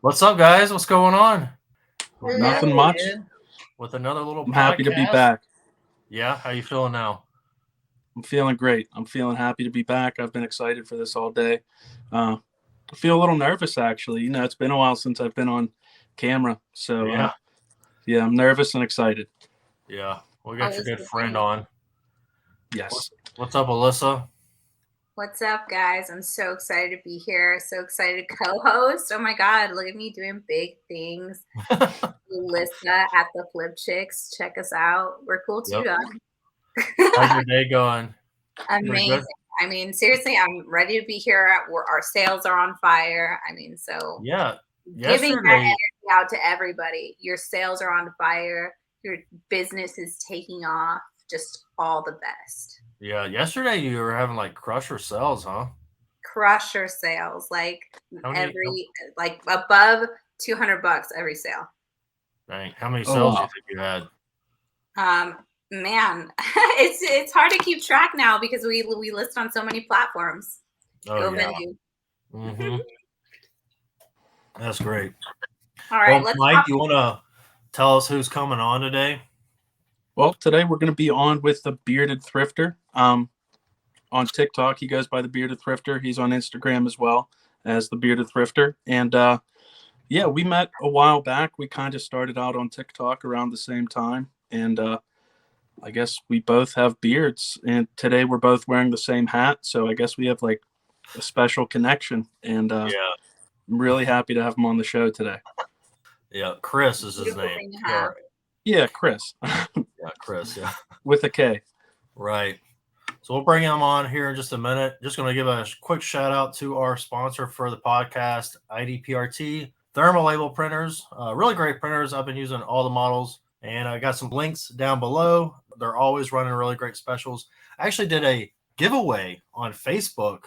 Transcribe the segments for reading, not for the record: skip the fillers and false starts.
What's up, guys? What's going on? Hello. Nothing much. With another little I'm podcast. happy to be back. Yeah, how you feeling now? I'm feeling great. I'm feeling happy to be back. I've been excited for this all day. I feel a little nervous, actually. You know, it's been a while since I've been on camera. So, Yeah. I'm nervous and excited. Yeah, we got your Always good the friend same. on. Yes. What's up, Alyssa? What's up, guys? I'm so excited to be here. So excited to co-host. Oh my God, look at me doing big things. Alyssa at The.Flip.Chicks. Check us out. We're cool too, Yep. dog. How's your day going? Pretty Amazing. good? I mean, seriously, I'm ready to be here. Our sales are on fire. I mean, so Yeah. giving that Yesterday, energy out to everybody. Your sales are on fire. Your business is taking off. Just all the best. yesterday you were having like crusher sales, huh? Crusher sales, like How many? like above $200 every sale. Dang, how many Oh, sales do wow. you think you had? Man, it's hard to keep track now because we list on so many platforms. Oh Go yeah. Venue. Mm-hmm. That's great. All right, Well, let's Mike, talk. you want to tell us who's coming on today? Well, today we're going to be on with the Bearded Thrifter. On TikTok, he goes by the Bearded Thrifter. He's on Instagram as well as the Bearded Thrifter. And we met a while back. We kind of started out on TikTok around the same time. And I guess we both have beards. And today we're both wearing the same hat. So I guess we have like a special connection. And Yeah. I'm really happy to have him on the show today. Yeah, Chris is his Beautiful name. thing to have. Yeah, Chris. Yeah, Chris, yeah. With a K. Right. So we'll bring him on here in just a minute. Just going to give a quick shout out to our sponsor for the podcast, IDPRT thermal label printers. Really great printers. I've been using all the models, and I got some links down below. They're always running really great specials. I actually did a giveaway on Facebook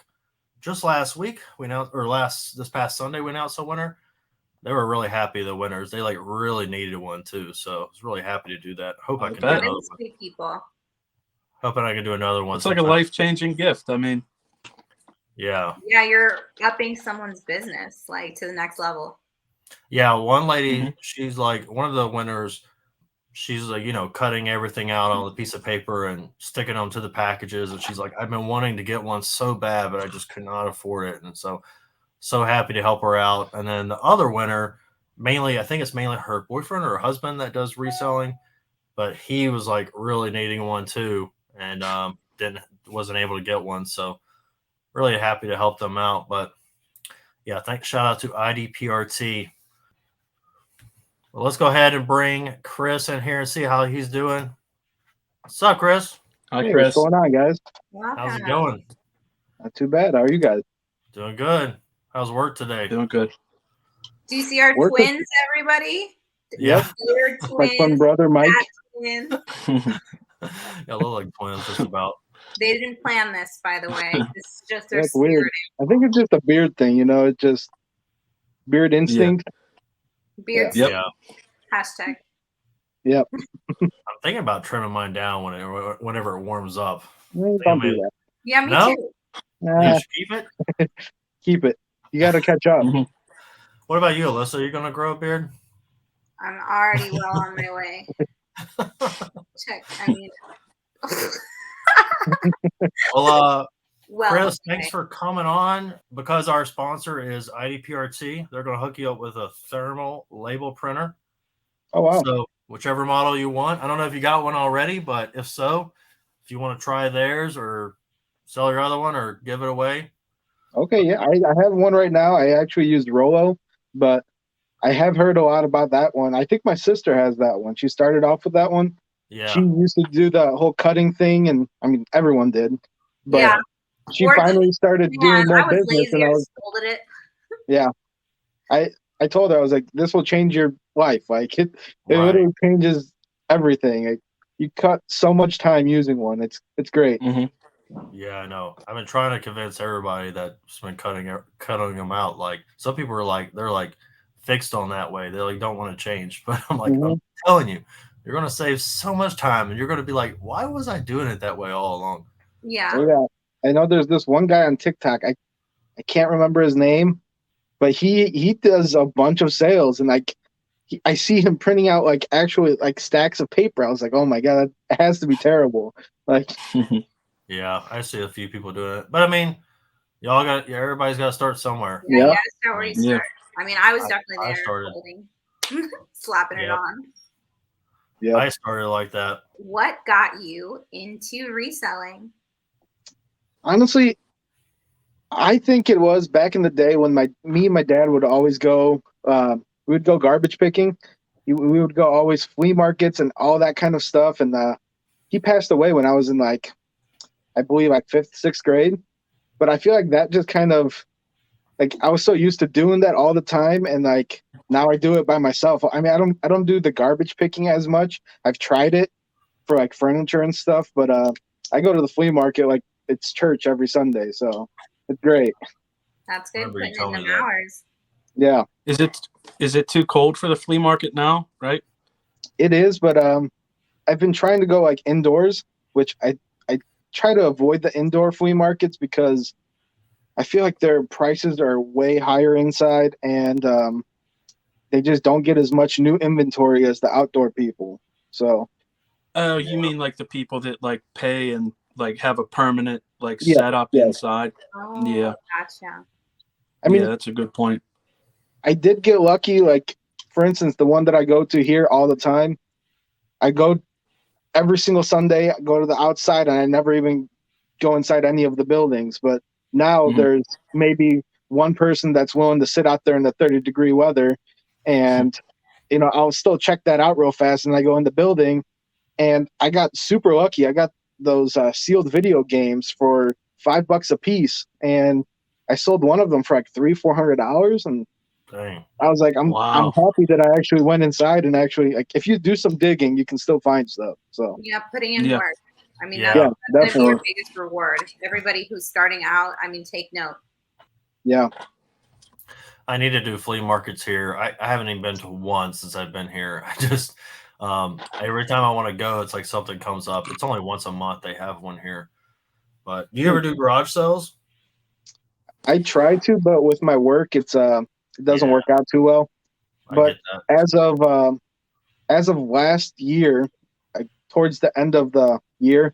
just last week. This past Sunday we announced a winner. They were really happy, the winners. They really needed one too. So I was really happy to do that. Hope I can do bet. another Really one. sweet people. Hoping I can do another one. It's like a sometime. life-changing gift. I mean, Yeah. Yeah, you're upping someone's business like to the next level. Yeah, one lady, Mhm. she's like one of the winners. She's like, cutting everything out on a piece of paper and sticking them to the packages. And she's like, I've been wanting to get one so bad, but I just could not afford it. And so happy to help her out. And then the other winner, I think it's mainly her boyfriend or her husband that does reselling, but he was like really needing one too, and wasn't able to get one. So really happy to help them out. But yeah, shout out to IDPRT. Well, let's go ahead and bring Chris in here and see how he's doing. What's up, Chris? Hi, Hey, Chris. what's going on, guys? How's it going? Not too bad. How are you guys? Doing good. How's work today? Doing good. Do you see our twins, everybody? Yeah. We're My twins. twin brother, Mike. Twins. Yeah, look like twins just about. They didn't plan this, by the way. This is just their That's weird. spirit. I think it's just a beard thing, It's just beard instinct. Beard Yep. Yeah. hashtag. Yep. I'm thinking about trimming mine down whenever it warms up. Don't do that. Yeah, me No? too. You should keep it? Keep it. You got to catch up. Mhm. What about you, Alyssa? Are you going to grow a beard? I'm already well on my way. Check. I mean, Well, well, Chris, thanks for coming on. Because our sponsor is IDPRT, they're going to hook you up with a thermal label printer. Oh, wow. So whichever model you want. I don't know if you got one already, but if so, if you want to try theirs or sell your other one or give it away. Okay, yeah. I have one right now. I actually used Rollo, but I have heard a lot about that one. I think my sister has that one. She started off with that one. Yeah. She used to do the whole cutting thing, and I mean, everyone did. But yeah. she finally started doing more I was business, lazy. and I just folded it. yeah. I told her, I was like, this will change your life. Like it Right. literally changes everything. Like, you cut so much time using one. It's great. Mhm. Yeah, I know. I've been trying to convince everybody that's been cutting them out. Like some people are like, they're like fixed on that way. They like don't want to change. But I'm like, I'm telling you, you're going to save so much time, and you're going to be like, why was I doing it that way all along? Yeah. So, yeah. I know there's this one guy on TikTok. I can't remember his name, but he does a bunch of sales, and like I see him printing out like actually like stacks of paper. I was like, oh my god, that has to be terrible. Like, Yeah, I see a few people doing it, but I mean, everybody's got to start somewhere. Yeah, you Yeah. gotta start where you Yeah. start. I mean, I was definitely I there started. holding, slapping it Yep. on. yeah, I started like that. What got you into reselling? honestly, I think it was back in the day when me and my dad would always go. We would go garbage picking. We would go always flea markets and all that kind of stuff. And he passed away when I was in like, I believe like 5th, 6th grade. But I feel like that just kind of like I was so used to doing that all the time, and like now I do it by myself. I mean, I don't do the garbage picking as much. I've tried it for like furniture and stuff, but I go to the flea market like it's church every Sunday, so it's great. That's good. Remember you Putting in told them me that. hours. Yeah, Is it too cold for the flea market now? Right? it is, but I've been trying to go like indoors, which I try to avoid the indoor flea markets because I feel like their prices are way higher inside, and they just don't get as much new inventory as the outdoor people. So Oh, you mean like the people that like pay and like have a permanent like yeah, setup yeah. inside? Oh, Yeah. gotcha. I mean, yeah, that's a good point. I did get lucky. Like for instance, the one that I go to here all the time, I go every single Sunday. I go to the outside, and I never even go inside any of the buildings. But now Mhm. there's maybe one person that's willing to sit out there in the 30-degree weather, and I'll still check that out real fast, and I go in the building, and I got super lucky. I got those sealed video games for $5 a piece, and I sold one of them for like $300-400, and Dang. I was like, I'm Wow. happy that I actually went inside and actually like if you do some digging, you can still find stuff. So Yeah, putting in Yeah. work. I mean, Yeah. yeah, that's gonna be definitely. your biggest reward. Everybody who's starting out, I mean, take note. Yeah. I need to do flea markets here. I haven't even been to one since I've been here. I just every time I want to go, it's like something comes up. It's only once a month they have one here. But do you ever do garage sales? I try to, but with my work, it doesn't Yeah. work out too well. I But get that. as of last year, towards the end of the year,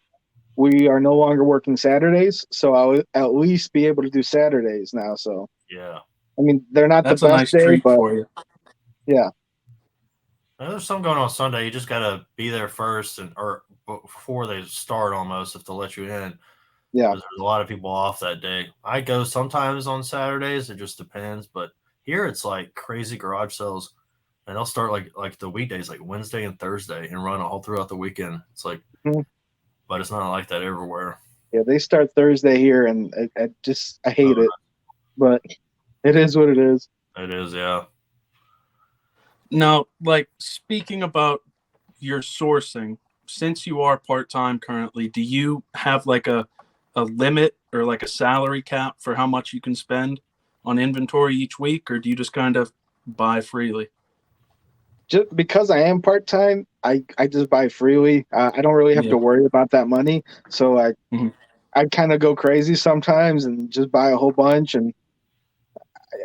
we are no longer working Saturdays, so I'll at least be able to do Saturdays now. So Yeah. I mean, they're not That's the a best nice day, treat but for you. yeah, And there's some going on Sunday. You just got to be there first or before they start almost if they'll let you in. yeah. Because there's a lot of people off that day. I go sometimes on Saturdays. It just depends. But here it's like crazy garage sales. And they'll start like the weekdays, like Wednesday and Thursday, and run all throughout the weekend. It's like, Mhm. but it's not like that everywhere. Yeah, they start Thursday here, and I hate it, but it is what it is. It is, yeah. Now, like speaking about your sourcing, since you are part-time currently, do you have like a limit or like a salary cap for how much you can spend on inventory each week, or do you just kind of buy freely? Just because I am part time, I just buy freely. I don't really have Yeah. to worry about that money, so Mhm. I kind of go crazy sometimes and just buy a whole bunch, and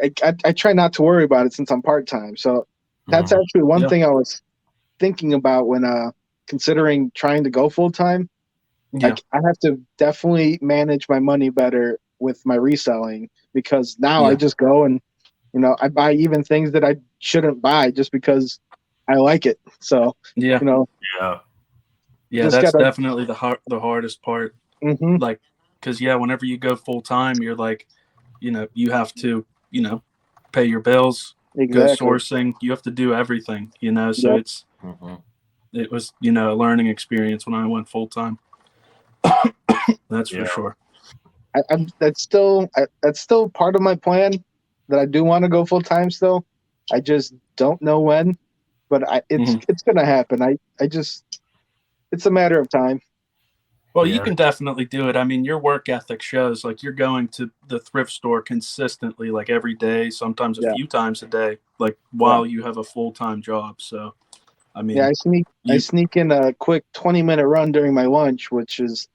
I try not to worry about it since I'm part time. So that's Mhm. actually one Yeah. thing I was thinking about when considering trying to go full time. Yeah. Like I have to definitely manage my money better with my reselling because now I Yeah. just go and I buy even things that I shouldn't buy just because I like it. So Yeah. Yeah. Yeah. just That's gotta. definitely the hardest part. Hmm. Like, because whenever you go full time, you're like, you have to, pay your bills, go Exactly. sourcing. You have to do everything, So Yep. Mhm. it was, a learning experience when I went full time. That's Yeah. for sure. That's still part of my plan that I do want to go full time still. I just don't know when, but it's gonna happen. I just it's a matter of time. Well, you Yeah. can definitely do it. I mean, your work ethic shows like you're going to the thrift store consistently, like every day, sometimes a Yeah. few times a day, like while you have a full-time job. So, I mean, Yeah, I you, sneak in a quick 20-minute run during my lunch, which is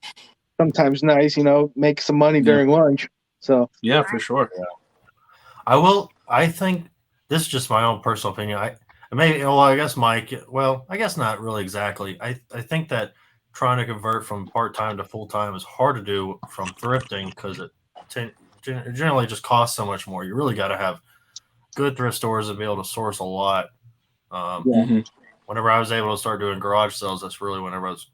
sometimes nice, make some money Yeah. during lunch. So yeah, for sure. I will I think this is just my own personal opinion. I guess Mike. Well, I guess not really exactly. I think that trying to convert from part time to full time is hard to do from thrifting because it generally just costs so much more. You really got to have good thrift stores and be able to source a lot. Yeah. Mhm. Whenever I was able to start doing garage sales, that's really whenever I was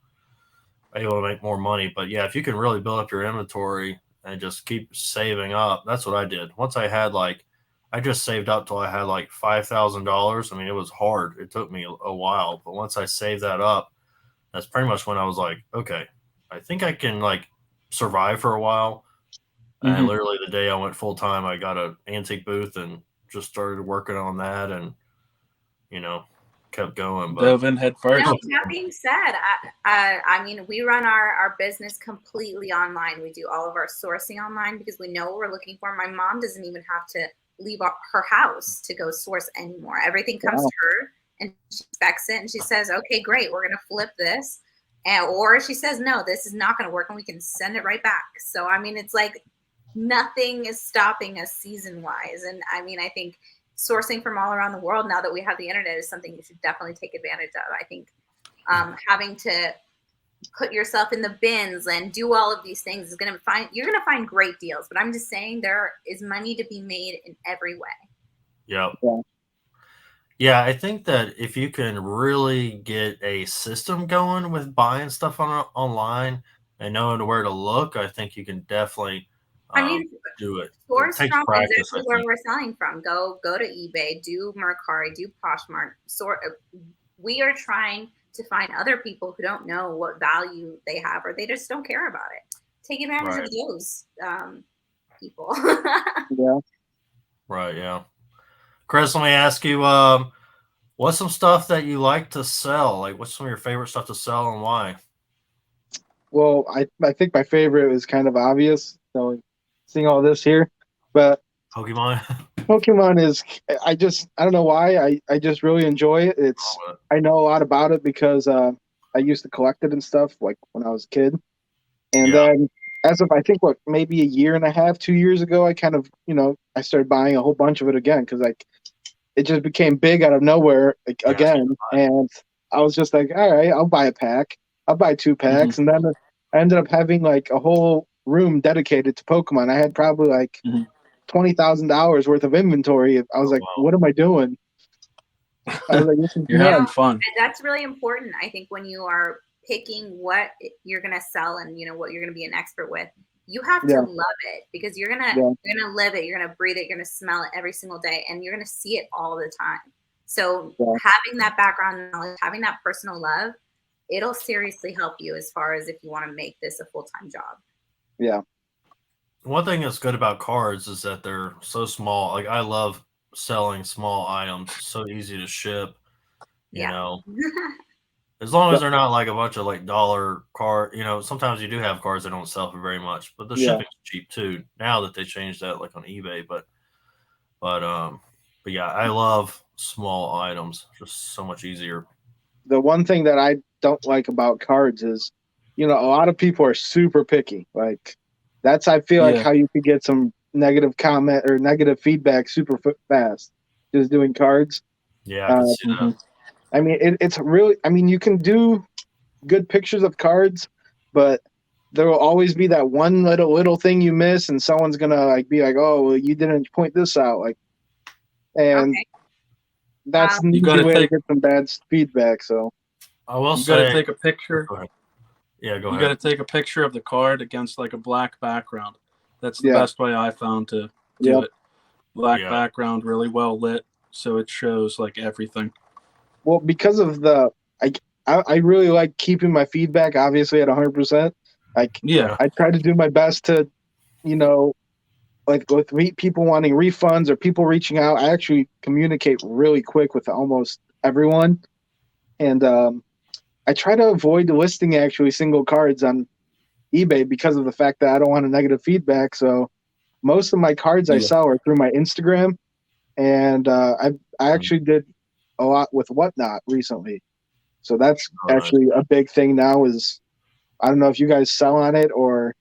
able to make more money. But yeah, if you can really build up your inventory and just keep saving up, that's what I did. Once I had I just saved up till I had like $5,000. I mean, it was hard. It took me a while, but once I saved that up, that's pretty much when I was like, okay, I think I can survive for a while. And Mhm. literally the day I went full time, I got an antique booth and just started working on that, and you know, kept going. But Dove in head first. No, that being said, I mean, we run our business completely online. We do all of our sourcing online because we know what we're looking for. My mom doesn't even have to leave her house to go source anymore. Everything comes Wow. to her and she specs it and she says, okay, great, we're going to flip this. Or she says, no, this is not going to work and we can send it right back. So, I mean, it's like nothing is stopping us season wise. And I mean, I think sourcing from all around the world now that we have the internet is something you should definitely take advantage of. I think having to put yourself in the bins and do all of these things is you're going to find great deals, but I'm just saying there is money to be made in every way. yeah. Yeah. Yeah, I think that if you can really get a system going with buying stuff online and knowing where to look, I think you can definitely I mean, do it. It source takes from practice, exactly I where think. we're selling from. Go to eBay, do Mercari, do Poshmark. We are trying to find other people who don't know what value they have or they just don't care about it. Take advantage Right. of those people. Yeah. Right, yeah. Chris, let me ask you, what's some stuff that you like to sell? Like, what's some of your favorite stuff to sell and why? Well, I think my favorite is kind of obvious. So seeing all this here, but Pokemon? Pokemon is I don't know why I just really enjoy it. I know a lot about it because I used to collect it and stuff like when I was a kid, and Yeah. then as of I think maybe a year and a half, 2 years ago, I kind of I started buying a whole bunch of it again because it just became big out of nowhere Yeah, again, and I was just like, all right, I'll buy a pack, I'll buy 2 packs, and then I ended up having like a whole room dedicated to Pokemon. I had probably like Mhm. $20,000 worth of inventory. I was like, wow. what am I doing? I was like, this is You're nuts. having fun. That's really important. I think when you are picking what you're going to sell and what you're going to be an expert with, you have to Yeah. love it because you're gonna live it, you're gonna breathe it, you're gonna smell it every single day, and you're gonna see it all the time. So Yeah. having that background knowledge, having that personal love, it'll seriously help you as far as if you want to make this a full-time job. Yeah. One thing that's good about cards is that they're so small. Like, I love selling small items. It's so easy to ship, you know. As long as they're not like a bunch of like dollar card, sometimes you do have cards that don't sell for very much, but the Yeah. shipping's cheap too. Now that they changed that like on eBay, but yeah, I love small items. Just so much easier. The one thing that I don't like about cards is, a lot of people are super picky. Like I feel like Yeah. how you could get some negative comment or negative feedback super fast just doing cards. Yeah, I can see that. I mean, it's really, I mean, you can do good pictures of cards, but there will always be that one little thing you miss, and someone's gonna like be like, "Oh, well, you didn't point this out," like, and Okay. that's an You easy gotta way to take get some bad feedback. So I will you gotta say, take a picture. go ahead. Yeah, go You ahead. gotta take a picture of the card against like a black background. That's the Yeah. best way I found to do Yep. it. Black Yeah. background, really well lit, so it shows like everything. Well, because of I really like keeping my feedback obviously at 100%. Like, Yeah. I try to do my best to, like with people wanting refunds or people reaching out, I actually communicate really quick with almost everyone. And I try to avoid listing actually single cards on eBay because of the fact that I don't want a negative feedback. So most of my cards I Yeah. sell are through my Instagram, and I actually did a lot with Whatnot recently. So that's Oh, nice. actually a big thing now. Is I don't know if you guys sell on it or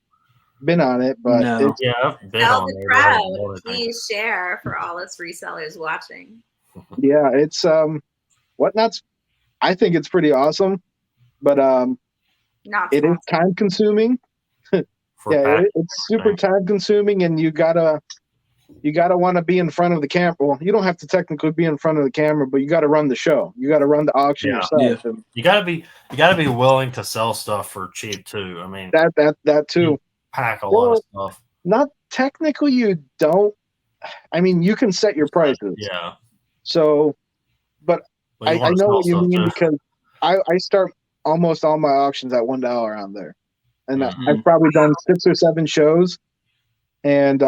been on it, but No. Yeah, I've been Tell on the there. But I haven't crowd, bought anything. please share for all us resellers watching. yeah, it's Whatnot's. I think it's pretty awesome, but Not it is sponsored. time consuming. For Yeah, pack, it's super time consuming, and you gotta want to be in front of the camera. Well, you don't have to technically be in front of the camera, but you got to run the show. You got to run the auction Yeah. yourself. Yeah. And you gotta be willing to sell stuff for cheap too. I mean, that too. pack a lot of stuff. Not technically, you don't. I mean, you can set your prices. Yeah. So, but Well, you I wanna know sell what you stuff, mean too. because I start almost all my auctions at $1 on there, and Mhm. I've probably done 6 or 7 shows, and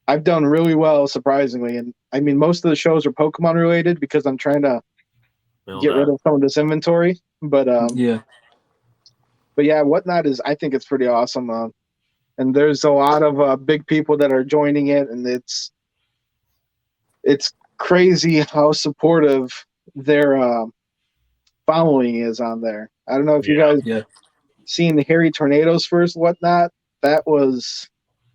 I've done really well surprisingly. And I mean, most of the shows are Pokemon related because I'm trying to Build get rid that. of some of this inventory. But Yeah. yeah, Whatnot is, I think it's pretty awesome. And there's a lot of big people that are joining it, and it's crazy how supportive their following is on there. I don't know if you guys Yeah. seen the Harry Tornado's first Whatnot. That was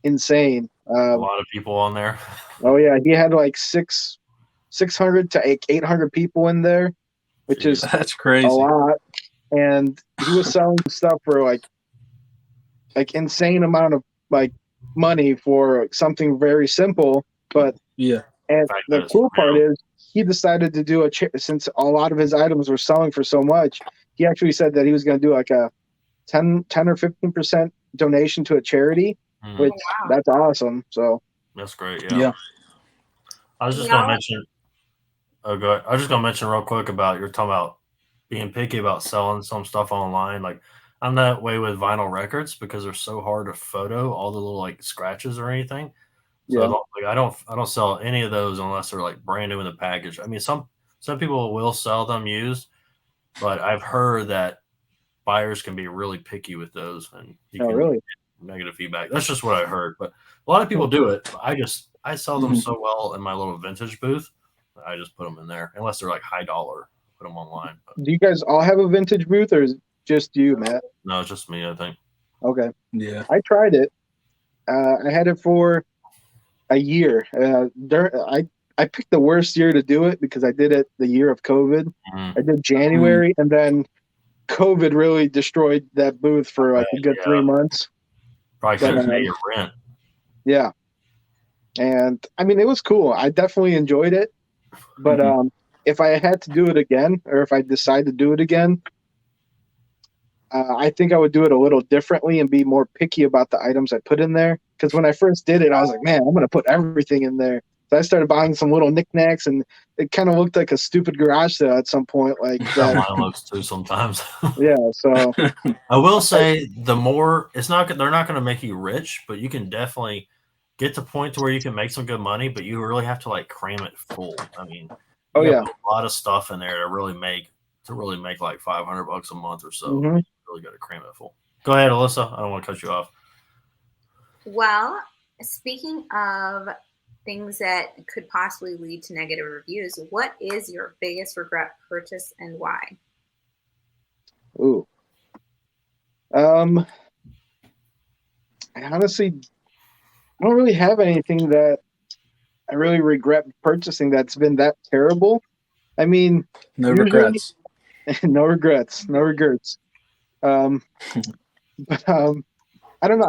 insane. A lot of people on there. Oh yeah, he had like 600 to 800 people in there, which is That's a crazy. lot. And he was selling stuff for like insane amount of like money for something very simple. But Yeah. and Fact the that it's cool for part him. is he decided to do since a lot of his items were selling for so much. He actually said that he was going to do like a 10 or 15% donation to a charity, Mhm. which Wow. that's awesome. So That's great. Yeah. Yeah. I was just gonna mention. Oh, go ahead. I was just gonna mention real quick about you're talking about being picky about selling some stuff online. Like I'm that way with vinyl records because they're so hard to photo all the little like scratches or anything. So yeah, I don't sell any of those unless they're like brand new in the package. I mean, some people will sell them used, but I've heard that buyers can be really picky with those, and you oh can really? get negative feedback. That's just what I heard, but a lot of people do it. I sell them Mhm. so well in my little vintage booth. I just put them in there unless they're like high dollar. Put them online. But Do you guys all have a vintage booth, or is it just you, Matt? no, it's just me. I think. Okay, Yeah. I tried it. I had it for a year. I picked the worst year to do it because I did it the year of COVID. Mhm. I did January, and then COVID really destroyed that booth for like a good Yeah. 3 months. Probably But, couldn't pay your rent. Yeah, and I mean it was cool. I definitely enjoyed it. But if I had to do it again, or if I decide to do it again, I think I would do it a little differently and be more picky about the items I put in there. Because when I first did it, I was like, man, I'm going to put everything in there. So I started buying some little knickknacks, and it kind of looked like a stupid garage sale at some point. Like How that. mine looks too sometimes. Yeah. So I will say the more it's not they're not going to make you rich, but you can definitely get to a point to where you can make some good money, but you really have to like cram it full. I mean, Oh, you yeah. have a lot of stuff in there to really make like $500 a month or so. Mhm. You really got to cram it full. Go ahead, Alyssa. I don't want to cut you off. Well, speaking of things that could possibly lead to negative reviews, what is your biggest regret purchase and why? Ooh. I honestly don't really have anything that I really regret purchasing that's been that terrible. I mean, No usually- regrets. no regrets. No regrets. But I don't know.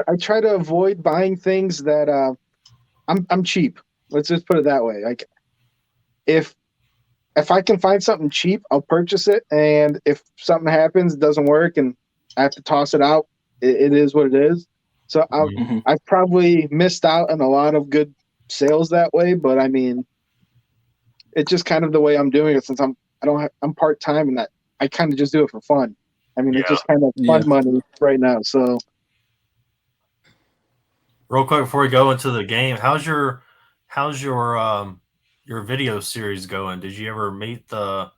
I try to avoid buying things that I'm cheap. Let's just put it that way. Like if I can find something cheap, I'll purchase it. And if something happens, it doesn't work, and I have to toss it out, it is what it is. So Mhm. I've probably missed out on a lot of good sales that way. But I mean, it's just kind of the way I'm doing it since I'm part time, and I kind of just do it for fun. I mean, it's Yeah. just kind of fun Yeah. money right now. So Real quick before we go into the game, how's your video series going? Did you ever meet where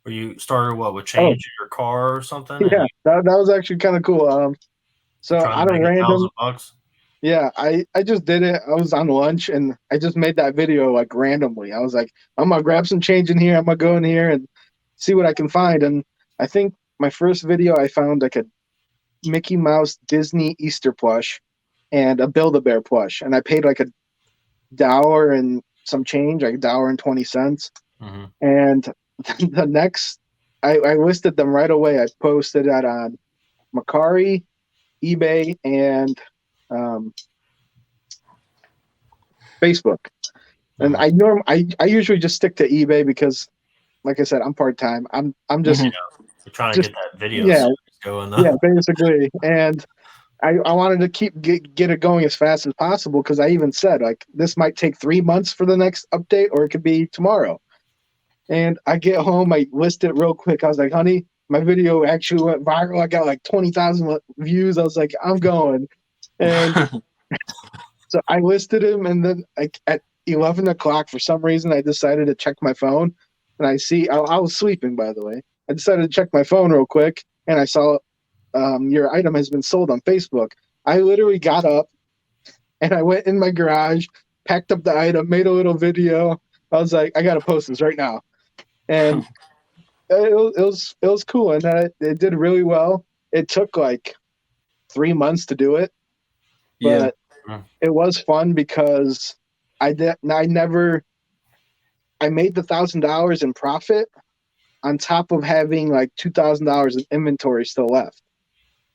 you started with changing your car or something? yeah, that was actually kind of cool. So Trying out to of make random, $1,000. yeah, I just did it. I was on lunch and I just made that video like randomly. I was like, I'm gonna grab some change in here. I'm gonna go in here and see what I can find. And I think my first video I found like a Mickey Mouse Disney Easter plush and a Build-A-Bear plush, and I paid like $1 and some change, like $1.20. Mm-hmm. And the next, I listed them right away. I posted that on Mercari, eBay, and Facebook. And I usually just stick to eBay because, like I said, I'm part-time. I'm just You're trying to just get that video yeah series going though. yeah basically. And I wanted to get it going as fast as possible because I even said like this might take 3 months for the next update or it could be tomorrow. And I get home, I list it real quick. I was like, honey, my video actually went viral. I got like 20,000 views. I was like, I'm going. And so I listed him, and then like at 11 o'clock, for some reason, I decided to check my phone, and I was sleeping, by the way. I decided to check my phone real quick, and I saw your item has been sold on Facebook. I literally got up, and I went in my garage, packed up the item, made a little video. I was like, I got to post this right now. And it was cool, and it did really well. It took like 3 months to do it, but it was fun because I made the $1,000 in profit on top of having like $2,000 in inventory still left.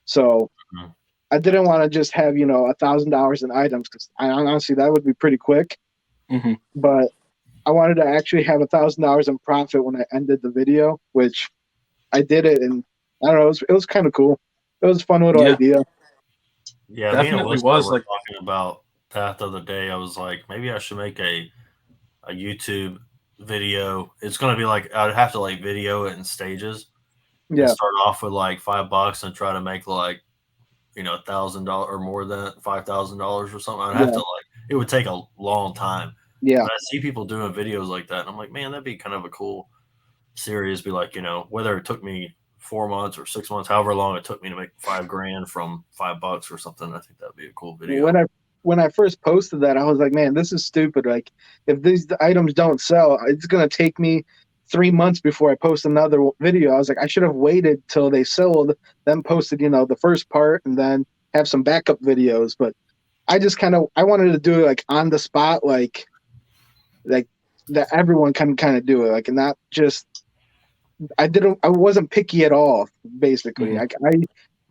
So I didn't want to just have $1,000 in items because honestly that would be pretty quick. Mm-hmm. But I wanted to actually have $1,000 in profit when I ended the video, which I did it, and I don't know, it was kind of cool. It was a fun little idea. Yeah, definitely me and was were like talking about that the other day. I was like, maybe I should make a YouTube video. It's gonna be like I'd have to like video it in stages. Yeah. And start off with like $5 and try to make like $1,000 or more than $5,000 or something. I'd have to it would take a long time. Yeah. But I see people doing videos like that, and I'm like, man, that'd be kind of a cool series. Be like, whether it took me 4 months or 6 months, however long it took me to make $5,000 from $5 or something. I think that'd be a cool video. When I first posted that, I was like, man, this is stupid. Like, if these items don't sell, it's gonna take me 3 months before I post another video. I was like, I should have waited till they sold, then posted, the first part, and then have some backup videos. But I just I wanted to do it like on the spot, like that everyone can kind of do it, like, and not just. I wasn't picky at all, basically. Mm-hmm. I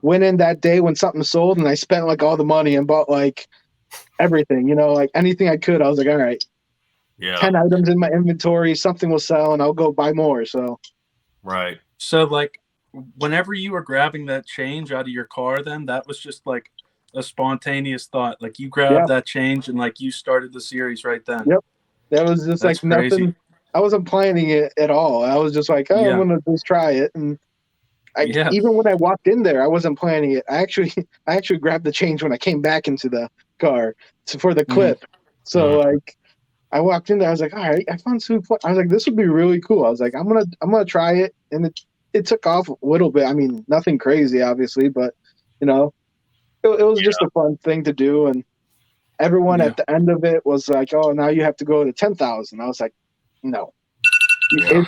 went in that day when something sold, and I spent like all the money and bought like everything, like anything I could. I was like, all right, 10 items in my inventory, something will sell, and I'll go buy more. So, right. So, like, whenever you were grabbing that change out of your car, then that was just like a spontaneous thought. Like, you grabbed that change and like you started the series right then. Yep, that was just That's like nothing. crazy. I wasn't planning it at all. I was just like, I'm gonna just try it, and even when I walked in there, I wasn't planning it. I actually grabbed the change when I came back into the car for the clip. So like, I walked in there. I was like, all right, I found some. I was like, this would be really cool. I was like, I'm gonna try it, and it took off a little bit. I mean, nothing crazy, obviously, but it was just a fun thing to do. And everyone at the end of it was like, oh, now you have to go to 10,000. I was like, no. Yeah.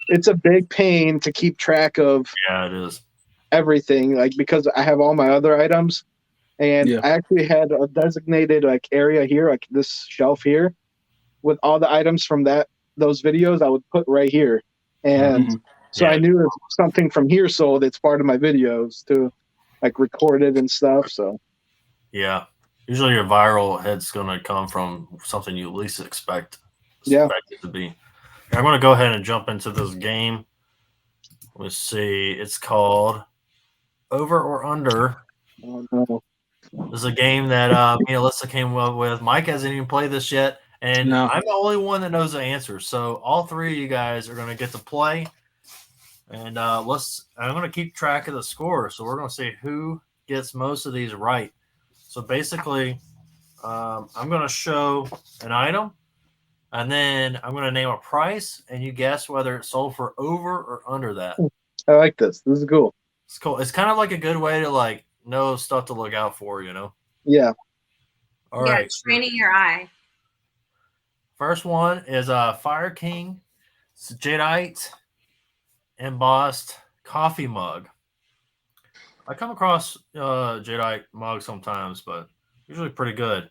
It's a big pain to keep track of. Yeah, it is. Everything, like, because I have all my other items, and I actually had a designated like area here, like this shelf here, with all the items from those videos I would put right here. And so I knew if something from here sold, it's part of my videos to like record it and stuff. So yeah, usually your viral hit's gonna come from something you least expect it to be. I'm going to go ahead and jump into this game. Let's see. It's called Over or Under. Oh, no. This is a game that me and Alyssa came up with. Mike hasn't even played this yet, and I'm the only one that knows the answer. So all three of you guys are going to get to play, and I'm going to keep track of the score. So we're going to see who gets most of these right. So basically, I'm going to show an item. And then I'm going to name a price, and you guess whether it sold for over or under that. I like this. This is cool. It's cool. It's kind of like a good way to like know stuff to look out for, Yeah. All right. Training your eye. First one is a Fire King Jiggy.Thrift embossed coffee mug. I come across Jadeite mugs sometimes, but usually pretty good.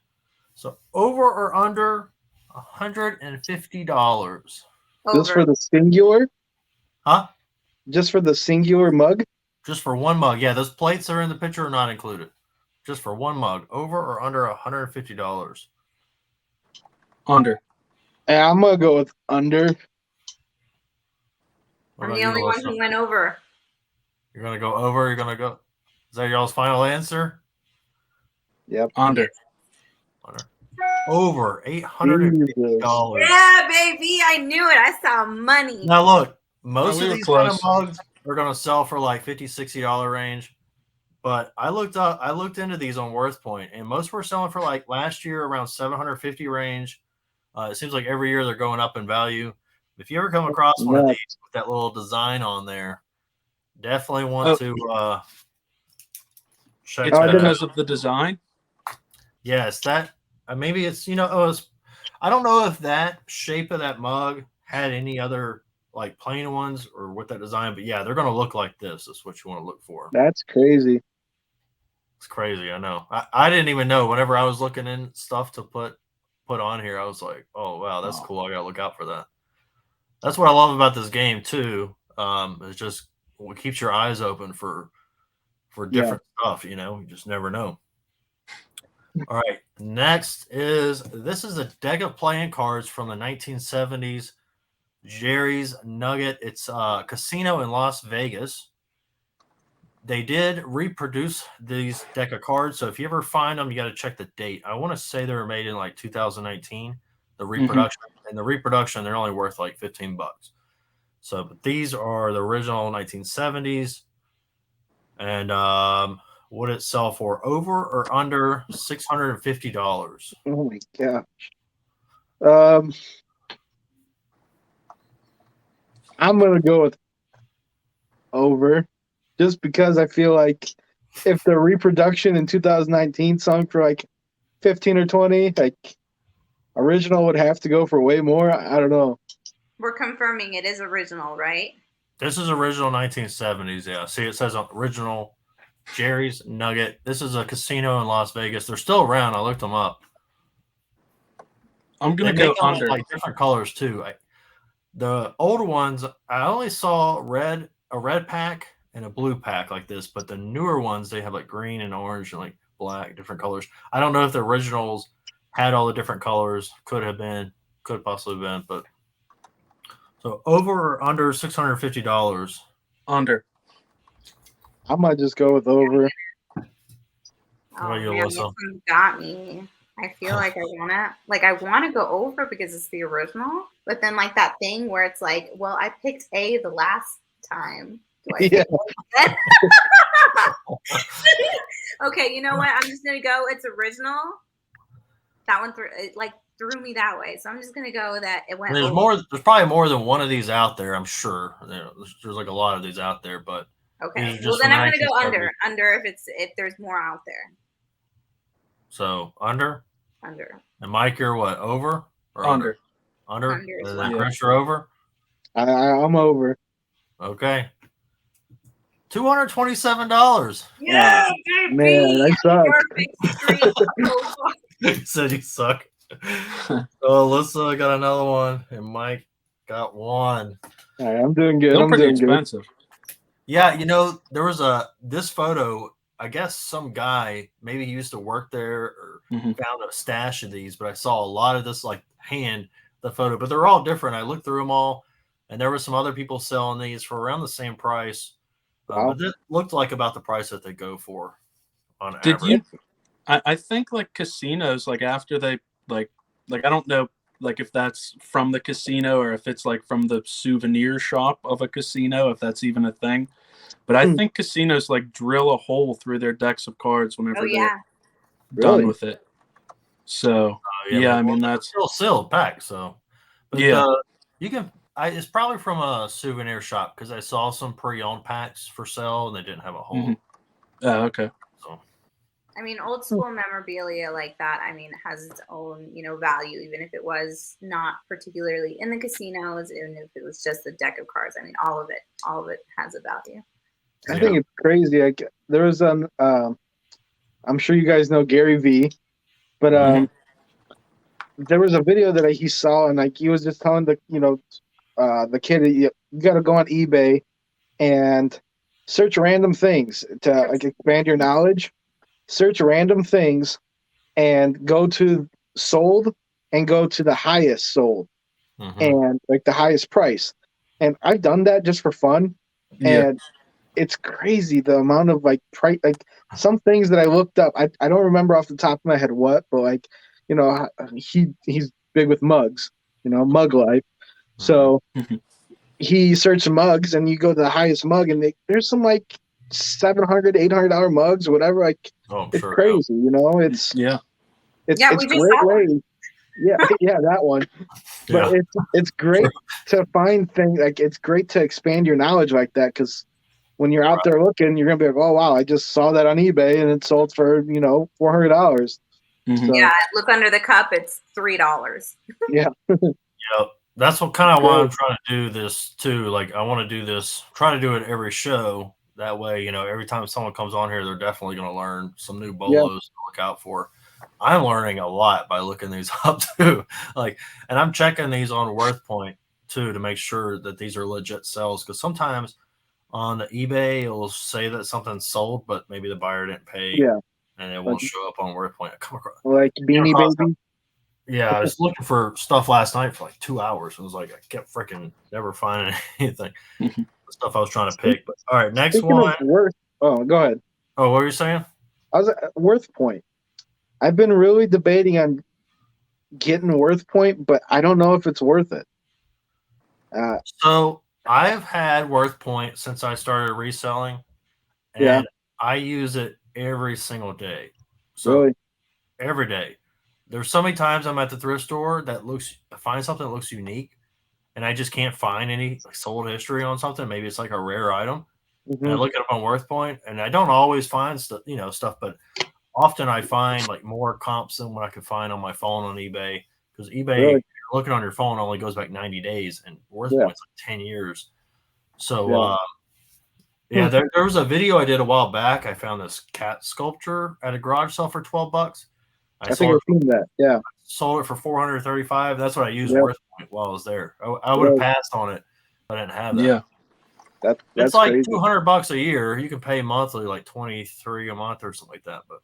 So over or under $150. Just Over. for the singular? Huh? Just for the singular mug? Just for one mug. Yeah, those plates that are in the picture are not included. Just for one mug. Over or under $150. Under. Yeah, I'm gonna go with under. What I'm about the you, only one Melissa? who went over. You're gonna go over. You're gonna go. Is that y'all's final answer? Yep. Under. Under. Over $850. Yeah, baby. I knew it. I saw money. Now look, most we of were these kind of close. mugs are gonna sell for like $50, $60 range. But I looked into these on WorthPoint, and most were selling for like last year around 750 range. It seems like every year they're going up in value. If you ever come across one of these with that little design on there, definitely want to check It's that out. because of the design. Yes, that maybe it's I don't know if that shape of that mug had any other like plain ones or with that design, but yeah, they're gonna look like this. That's what you want to look for. That's crazy. It's crazy, I know. I didn't even know. Whenever I was looking in stuff to put on here, I was like, oh wow, that's cool. I gotta look out for that. That's what I love about this game too. It's just it keeps your eyes open for different stuff. You just never know. All right, next this is a deck of playing cards from the 1970s. Jerry's Nugget. It's a casino in Las Vegas. They did reproduce these deck of cards, so if you ever find them, you got to check the date. I want to say they were made in like 2019. The reproduction and the reproduction, they're only worth like $15. So, but these are the original 1970s, and would it sell for over or under $650? Oh my gosh. I'm gonna go with over, just because I feel like if the reproduction in 2019 sung for like 15 or 20, like original would have to go for way more. I don't know. We're confirming it is original, right? This is original 1970s. Yeah, see, it says original Jerry's Nugget. This is a casino in Las Vegas. They're still around. I looked them up. I'm gonna They go make them in, under. like different colors too. The older ones, I only saw a red pack and a blue pack like this, but the newer ones they have like green and orange and like black, different colors. I don't know if the originals had all the different colors. Could possibly been, but so over or under $650? Under. I might just go with over. Oh about you, man, Alyssa? this one got me. I feel like I wanna go over because it's the original, but then like that thing where it's like, well, I picked A the last time. Do I pick A? Okay, you know what? I'm just gonna go. It's original. That one threw me that way, so I'm just gonna go that it went. There's over. There's probably more than one of these out there. I'm sure there's like a lot of these out there, but Okay, these are well just then from I'm gonna go 1970. under if there's more out there. So under. Under. And Mike, you're what? Over or Under. Under. Under as And well. then Chris, you're over. I'm over. Okay. $227. Yeah, Man, I suck. He said you suck. So Alyssa got another one, and Mike got one. All right, I'm doing good. Still I'm pretty doing good. expensive. Yeah, there was this photo. I guess some guy, maybe he used to work there or found a stash of these, but I saw a lot of this like the photo, but they're all different. I looked through them all, and there were some other people selling these for around the same price. Wow. But this looked like about the price that they go for on Did average. you? I think like casinos, like after they like I don't know like if that's from the casino or if it's like from the souvenir shop of a casino, if that's even a thing. But I think casinos like drill a hole through their decks of cards whenever they're done with it. So yeah, I mean that's still sealed pack. So, but you can. It's probably from a souvenir shop because I saw some pre-owned packs for sale and they didn't have a hole. Oh, okay. So, I mean, old school memorabilia like that, I mean, has its own, value, even if it was not particularly in the casinos, even if it was just a deck of cards. I mean, all of it has a value. I think it's crazy. Like there was I'm sure you guys know Gary V, but there was a video that he saw, and like he was just telling the kid, you got to go on eBay and search random things to like expand your knowledge. Search random things and go to sold and go to the highest sold and like the highest price. And I've done that just for fun, and it's crazy the amount of like price, like some things that I looked up. I don't remember off the top of my head what, but like he's big with mugs, mug life. So he searched mugs, and you go to the highest mug, and there's some like $700, $800 mugs, or whatever. Like it's crazy, It's it's great way. Yeah, that one. But it's great to find things, like it's great to expand your knowledge like that, because when you're out there looking, you're gonna be like, oh wow, I just saw that on eBay and it sold for $400. So, yeah, look under the cup, it's $3. Yeah. That's what kind of why I'm trying to do this too. Like I want to do this, try to do it every show. That way, every time someone comes on here, they're definitely going to learn some new bolos to look out for. I'm learning a lot by looking these up too. And I'm checking these on WorthPoint too to make sure that these are legit sales. Because sometimes on the eBay, it will say that something's sold, but maybe the buyer didn't pay. Yeah. And it won't show up on WorthPoint. I come across like Beanie Baby. Yeah, I was looking for stuff last night for like 2 hours. It was like I kept freaking never finding anything. The stuff I was trying to pick. But all right, next one. Go ahead. Oh, what were you saying? I was at WorthPoint. I've been really debating on getting WorthPoint, but I don't know if it's worth it. So I've had WorthPoint since I started reselling, and I use it every single day. So really? Every day. There's so many times I'm at the thrift store that find something that looks unique, and I just can't find any sold history on something. Maybe it's like a rare item. And I look it up on WorthPoint, and I don't always find stuff, but often I find like more comps than what I could find on my phone on eBay, because eBay, if you're looking on your phone, only goes back 90 days, and WorthPoint's like 10 years. So there was a video I did a while back. I found this cat sculpture at a garage sale for $12. I think I've seen that. Yeah. Sold it for $435. That's what I used WorthPoint while I was there. I would have passed on it if I didn't have that. Yeah. That's it's like crazy. $200 a year. You can pay monthly, like $23 a month or something like that. But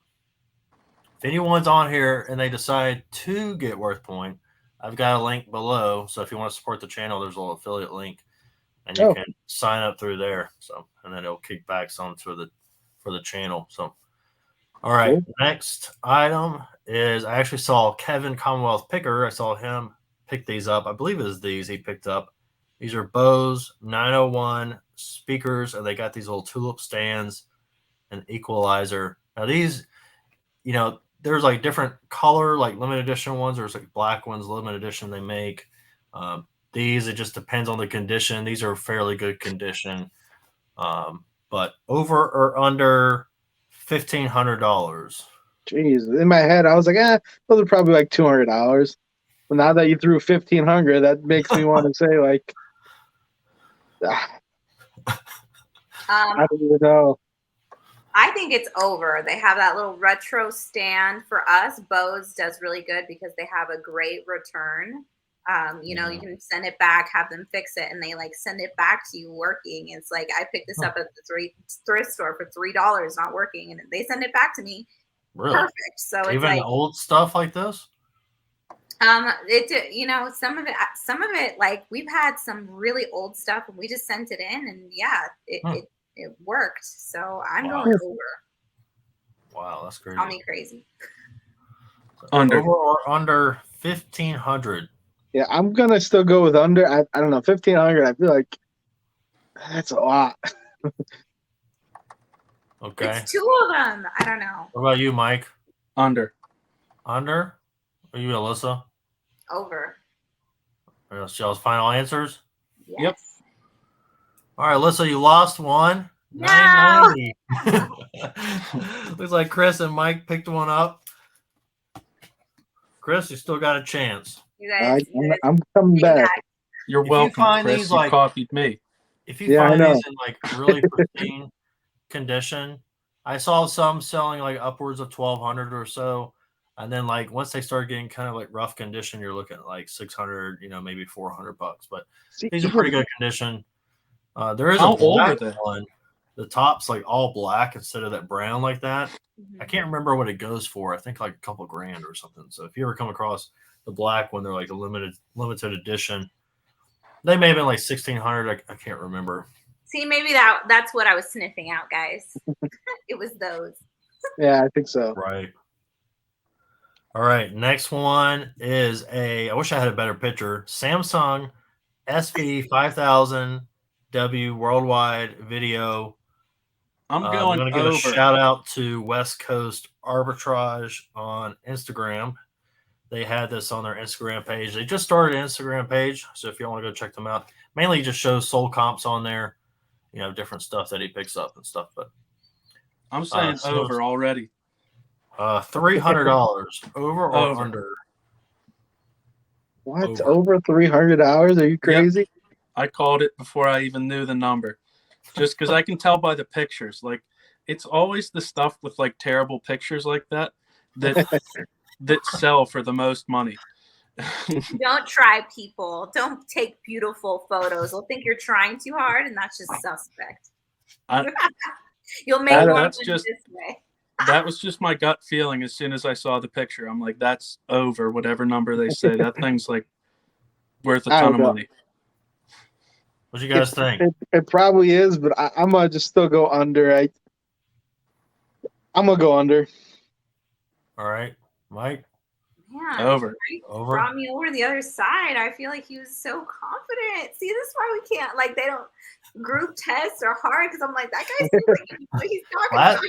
if anyone's on here and they decide to get WorthPoint, I've got a link below. So if you want to support the channel, there's a little affiliate link, and you can sign up through there. So, and then it'll kick back some for the channel. So, all right, next item is I actually saw Kevin Commonwealth Picker. I saw him pick these up. I believe it was these he picked up. These are Bose 901 speakers, and they got these little tulip stands and equalizer. Now these, there's like different color, like limited edition ones. There's like black ones, limited edition they make. These, it just depends on the condition. These are fairly good condition. But over or under $1,500. Jeez, in my head, I was like, those are probably like $200. But now that you threw $1,500, that makes me want to say like, I don't even know. I think it's over. They have that little retro stand for us. Bose does really good because they have a great return. You can send it back, have them fix it, and they like send it back to you working. It's like I picked this up at the thrift store for $3, not working, and they send it back to me. Really? Perfect. So it's even like old stuff like this. Some of it, like we've had some really old stuff, and we just sent it in, and it worked. So I'm going over. Wow, that's crazy. Call me crazy. Under or under 1,500. Yeah, I'm gonna still go with under. I don't know, 1,500. I feel like that's a lot. Okay. It's two of them. I don't know. What about you, Mike? Under. Under? Are you, Alyssa? Over. Y'all's final answers? Yes. Yep. All right, Alyssa, you lost one. No. $9.90. Looks like Chris and Mike picked one up. Chris, you still got a chance. You guys, I'm coming back. You're welcome, Chris. You copied me. If you find these in like really pristine, condition. I saw some selling like upwards of 1,200 or so. And then like once they start getting kind of like rough condition, you're looking at like 600, maybe $400. But See, these are pretty good condition. There is How a old are black they? one. The top's like all black instead of that brown like that. Mhm. I can't remember what it goes for. I think like a couple grand or something. So if you ever come across the black one, they're like a limited edition. They may have been like 1,600. I can't remember. See, maybe that's what I was sniffing out, guys. It was those. Yeah, I think so. Right. All right. Next one is I wish I had a better picture. Samsung SV5000W worldwide video. I'm I'm going going to give over. a shout out to West Coast Arbitrage on Instagram. They had this on their Instagram page. They just started an Instagram page, so if you want to go check them out, mainly just shows sold comps on there, different stuff that he picks up and stuff. But I'm saying over already. $300 over or Over. under? What? Over $300? Are you crazy? Yep. I called it before I even knew the number, just because I can tell by the pictures. Like, it's always the stuff with like terrible pictures like that that sell for the most money. Don't try, people. Don't take beautiful photos. They'll think you're trying too hard, and that's just suspect. You'll make more money this way. That was just my gut feeling as soon as I saw the picture. I'm like, that's over, whatever number they say. That thing's like worth a ton of money. What do you guys think? It probably is, but I'm going to just still go under. I'm going to go under. All right. Mike? Yeah, over. Brought me over the other side. I feel like he was so confident. See, this is why we can't, like, they don't, group tests are hard because I'm like, that guy's like, what he's talking about.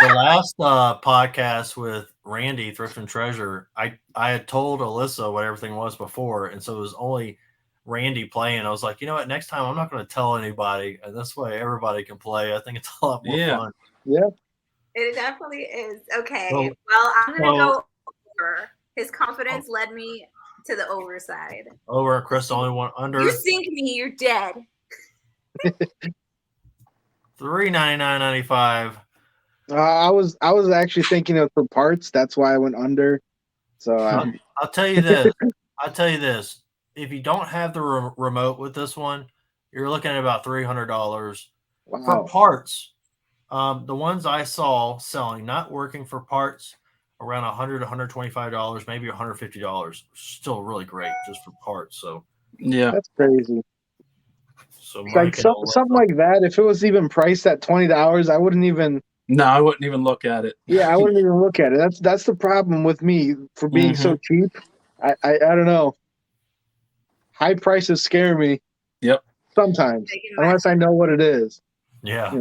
The last podcast with Randy, Thrift and Treasure, I had told Alyssa what everything was before, and so it was only Randy playing. I was like, you know what, next time I'm not going to tell anybody, and this way everybody can play. I think it's a lot more fun. Yeah. It definitely is. Okay, well I'm going to go over. His confidence led me to the over side. Over, Chris, the only one under. You sink me, you're dead. $399.95. I was actually thinking of for parts. That's why I went under. So I'll tell you this. If you don't have the remote with this one, you're looking at about $300 for parts. The ones I saw selling, not working for parts, around $100, $125, maybe $150. Still really great just for parts. So yeah, that's crazy. So like something like that. If it was even priced at $20, I wouldn't even. No, I wouldn't even look at it. Yeah, I wouldn't even look at it. That's the problem with me for being so cheap. I don't know. High prices scare me. Yep. Sometimes, unless I know what it is. Yeah.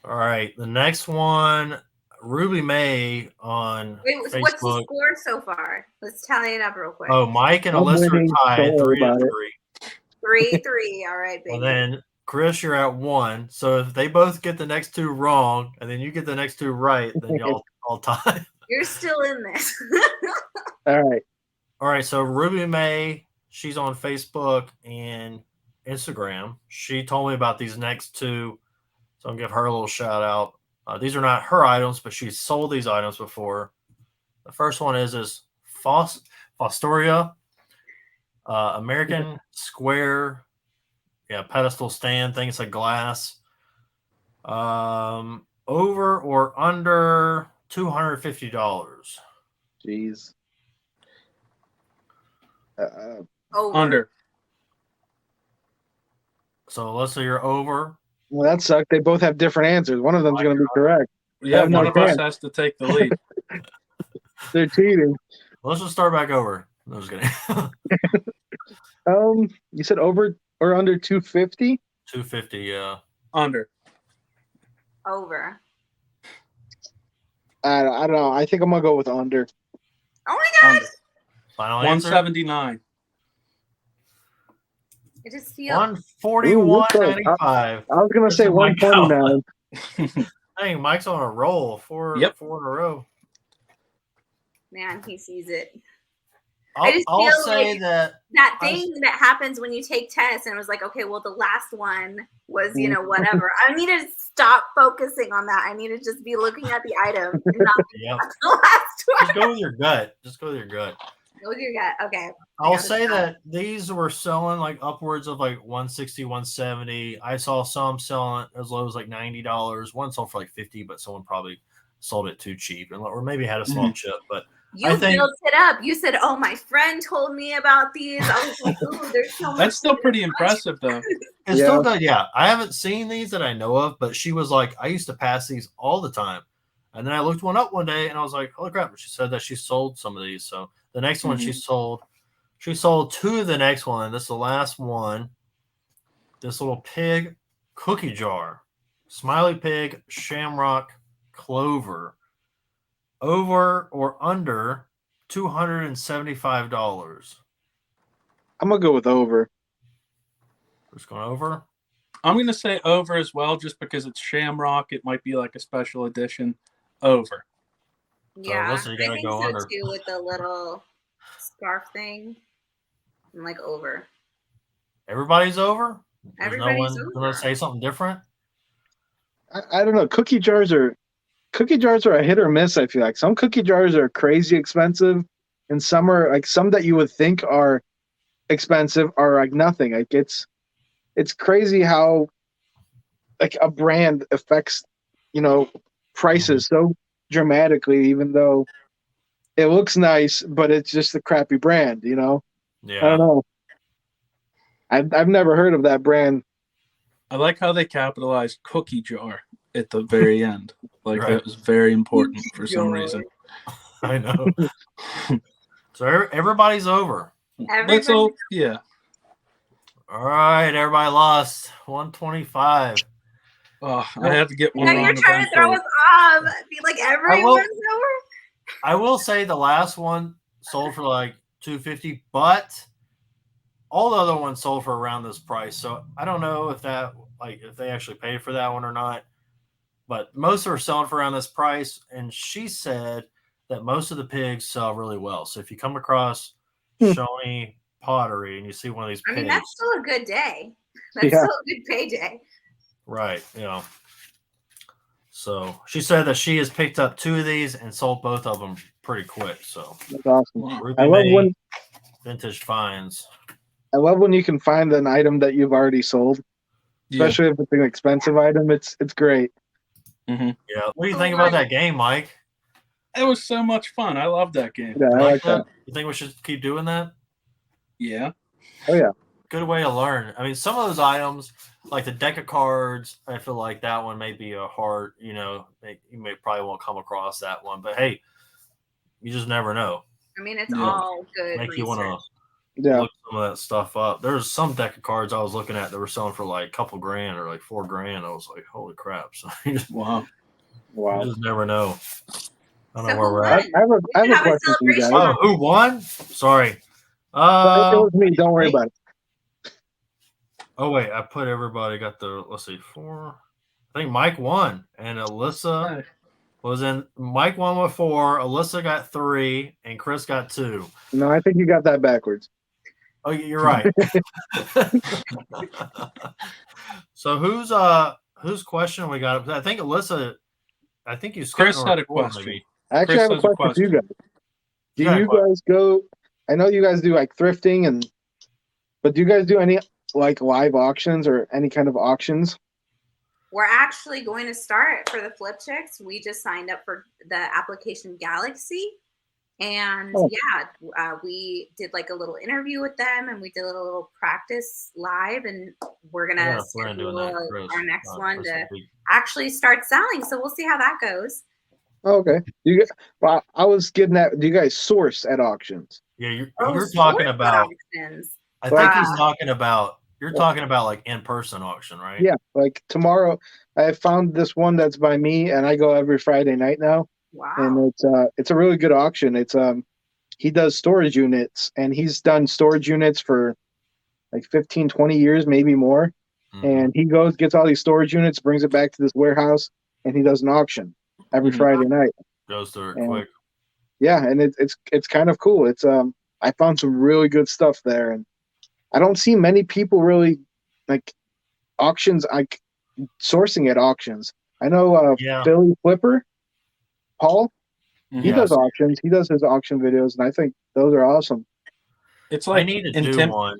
All right. The next one, Ruby May on Facebook. What's the score so far? Let's tally it up real quick. Oh, Mike and Alyssa are tied 3-3. 3-3. All right, baby. And then Chris, you're at 1. So if they both get the next 2 wrong, and then you get the next 2 right, then y'all all tie. You're still in this. All right. So Ruby May, she's on Facebook and Instagram. She told me about these next 2, so I'll give her a little shout out. These are not her items, but she's sold these items before. The first one is Fostoria, American Square, pedestal stand thing. It's a glass. Over or under $250. Jeez. Under. So Alyssa, you're over. Well, that sucked. They both have different answers. One of them's going to be correct. Yeah, one of us has to take the lead. They're cheating. Let's just start back over. I was kidding. You said over or under 250? 250, yeah. Under. Over. I don't know. I think I'm gonna go with under. Oh my god! Under. Final answer? 179. It just feels 141.95. I was gonna say 129. Dang, Mike's on a roll. 4 in a row. Man, he sees it. I just I'll feel say like that thing that happens when you take tests and it was like, okay, well, the last one was, whatever. I need to stop focusing on that. I need to just be looking at the item and not the last one. Just go with your gut. Just go with your gut. Go with your gut. Okay. I'll say that these were selling like upwards of like 160, 170. I saw some selling as low as like $90. One sold for like 50, but someone probably sold it too cheap, or maybe had a small chip. But you built it up. You said, "Oh, my friend told me about these." I was like, "Ooh, there's so much." That's still pretty impressive, though. It's still good. Yeah, I haven't seen these that I know of, but she was like, I used to pass these all the time, and then I looked one up one day, and I was like, "Holy crap!" She said that she sold some of these. So the next one she sold two of the next one. This is the last one. This little pig cookie jar, smiley pig, shamrock, clover. Over or under $275. I'm gonna go with over. Just going over. I'm gonna say over as well, just because it's shamrock. It might be like a special edition. Over. Yeah, so you gotta I think go so under. too with the little scarf thing. I'm like over. Everybody's over. Everybody's no one over. gonna say something different. I don't know. Cookie jars are a hit or miss. I feel like some cookie jars are crazy expensive, and some are like some that you would think are expensive are like nothing. Like it's crazy how like a brand affects prices so dramatically, even though it looks nice, but it's just a crappy brand. Yeah. I don't know. I've never heard of that brand. I like how they capitalized cookie jar at the very end. Like that was very important for some reason. I know. So everybody's over. That's all. Yeah. All right, everybody lost 125. Oh, I had to get one wrong. You're trying to throw us off. Be like everyone's over. I will say the last one sold for like 250, but all the other ones sold for around this price. So I don't know if they actually paid for that one or not. But most are selling for around this price. And she said that most of the pigs sell really well. So if you come across Shawnee Pottery and you see one of these pigs. I mean, that's still a good day. That's still a good payday. Right. So she said that she has picked up 2 of these and sold both of them pretty quick. So that's awesome. I love when vintage finds. I love when you can find an item that you've already sold, especially if it's an expensive item. It's great. Mm-hmm. Yeah. What do you think about that game, Mike? It was so much fun. I love that game. Yeah, I like that. You think we should keep doing that? Yeah. Oh yeah. Good way to learn. I mean, some of those items, like the deck of cards, I feel like that one may be a hard. You probably won't come across that one, but hey, you just never know. I mean, it's all good. Make you want to. Yeah. Look some of that stuff up. There's some deck of cards I was looking at that were selling for like a couple grand or like $4,000. I was like, holy crap. So wow. You just never know. I don't know where we're at. I have a question for you guys. Oh, who won? Sorry. It was me. Don't worry about it. Oh, wait. I put everybody got let's see, 4. I think Mike won. And Alyssa was in. Mike won with 4. Alyssa got 3. And Chris got 2. No, I think you got that backwards. Oh, you're right. So whose question we got? I think Alyssa. I think you. Chris had a question. Maybe. Actually, I have a question for you guys. Do you guys go? I know you guys do like thrifting, but do you guys do any like live auctions or any kind of auctions? We're actually going to start for the Flip Chicks. We just signed up for the application Galaxy. And we did like a little interview with them and we did a little practice live and we're going to schedule our next one to actually start selling. So we'll see how that goes. Okay. I was getting at, do you guys source at auctions? Yeah, you're talking about auctions. I think he's talking about, you're talking about like in-person auction, right? Yeah, like tomorrow I found this one that's by me and I go every Friday night now. Wow. And it's a really good auction. It's he does storage units and he's done storage units for like 15, 20 years, maybe more. Mm-hmm. And he gets all these storage units, brings it back to this warehouse, and he does an auction every Friday night. Goes through it quick. Yeah, and it's kind of cool. It's I found some really good stuff there, and I don't see many people really like auctions, like sourcing at auctions. I know Yeah. Philly Flipper, Paul, he Yeah. does auctions. He does his auction videos, and I think those are awesome. It's I like need to do one.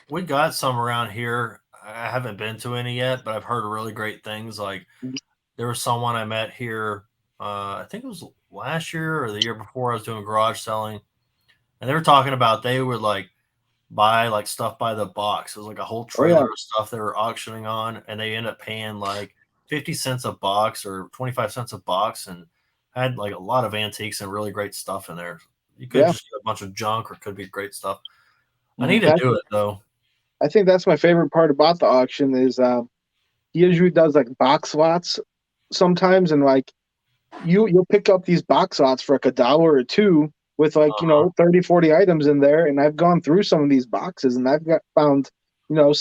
We got some around here. I haven't been to any yet, but I've heard really great things. Like there was someone I met here, I think it was last year or the year before I was doing garage selling. And they were talking about they would like buy like stuff by the box. It was like a whole trailer of stuff they were auctioning on, and they end up paying like 50 cents a box or 25 cents a box, and had like a lot of antiques and really great stuff in there. You could just get a bunch of junk, or it could be great stuff. I need to do it though. I think that's my favorite part about the auction is he usually does like box lots sometimes, and like you'll pick up these box lots for like $1 or $2 with like 30, 40 items in there. And I've gone through some of these boxes, and I've found a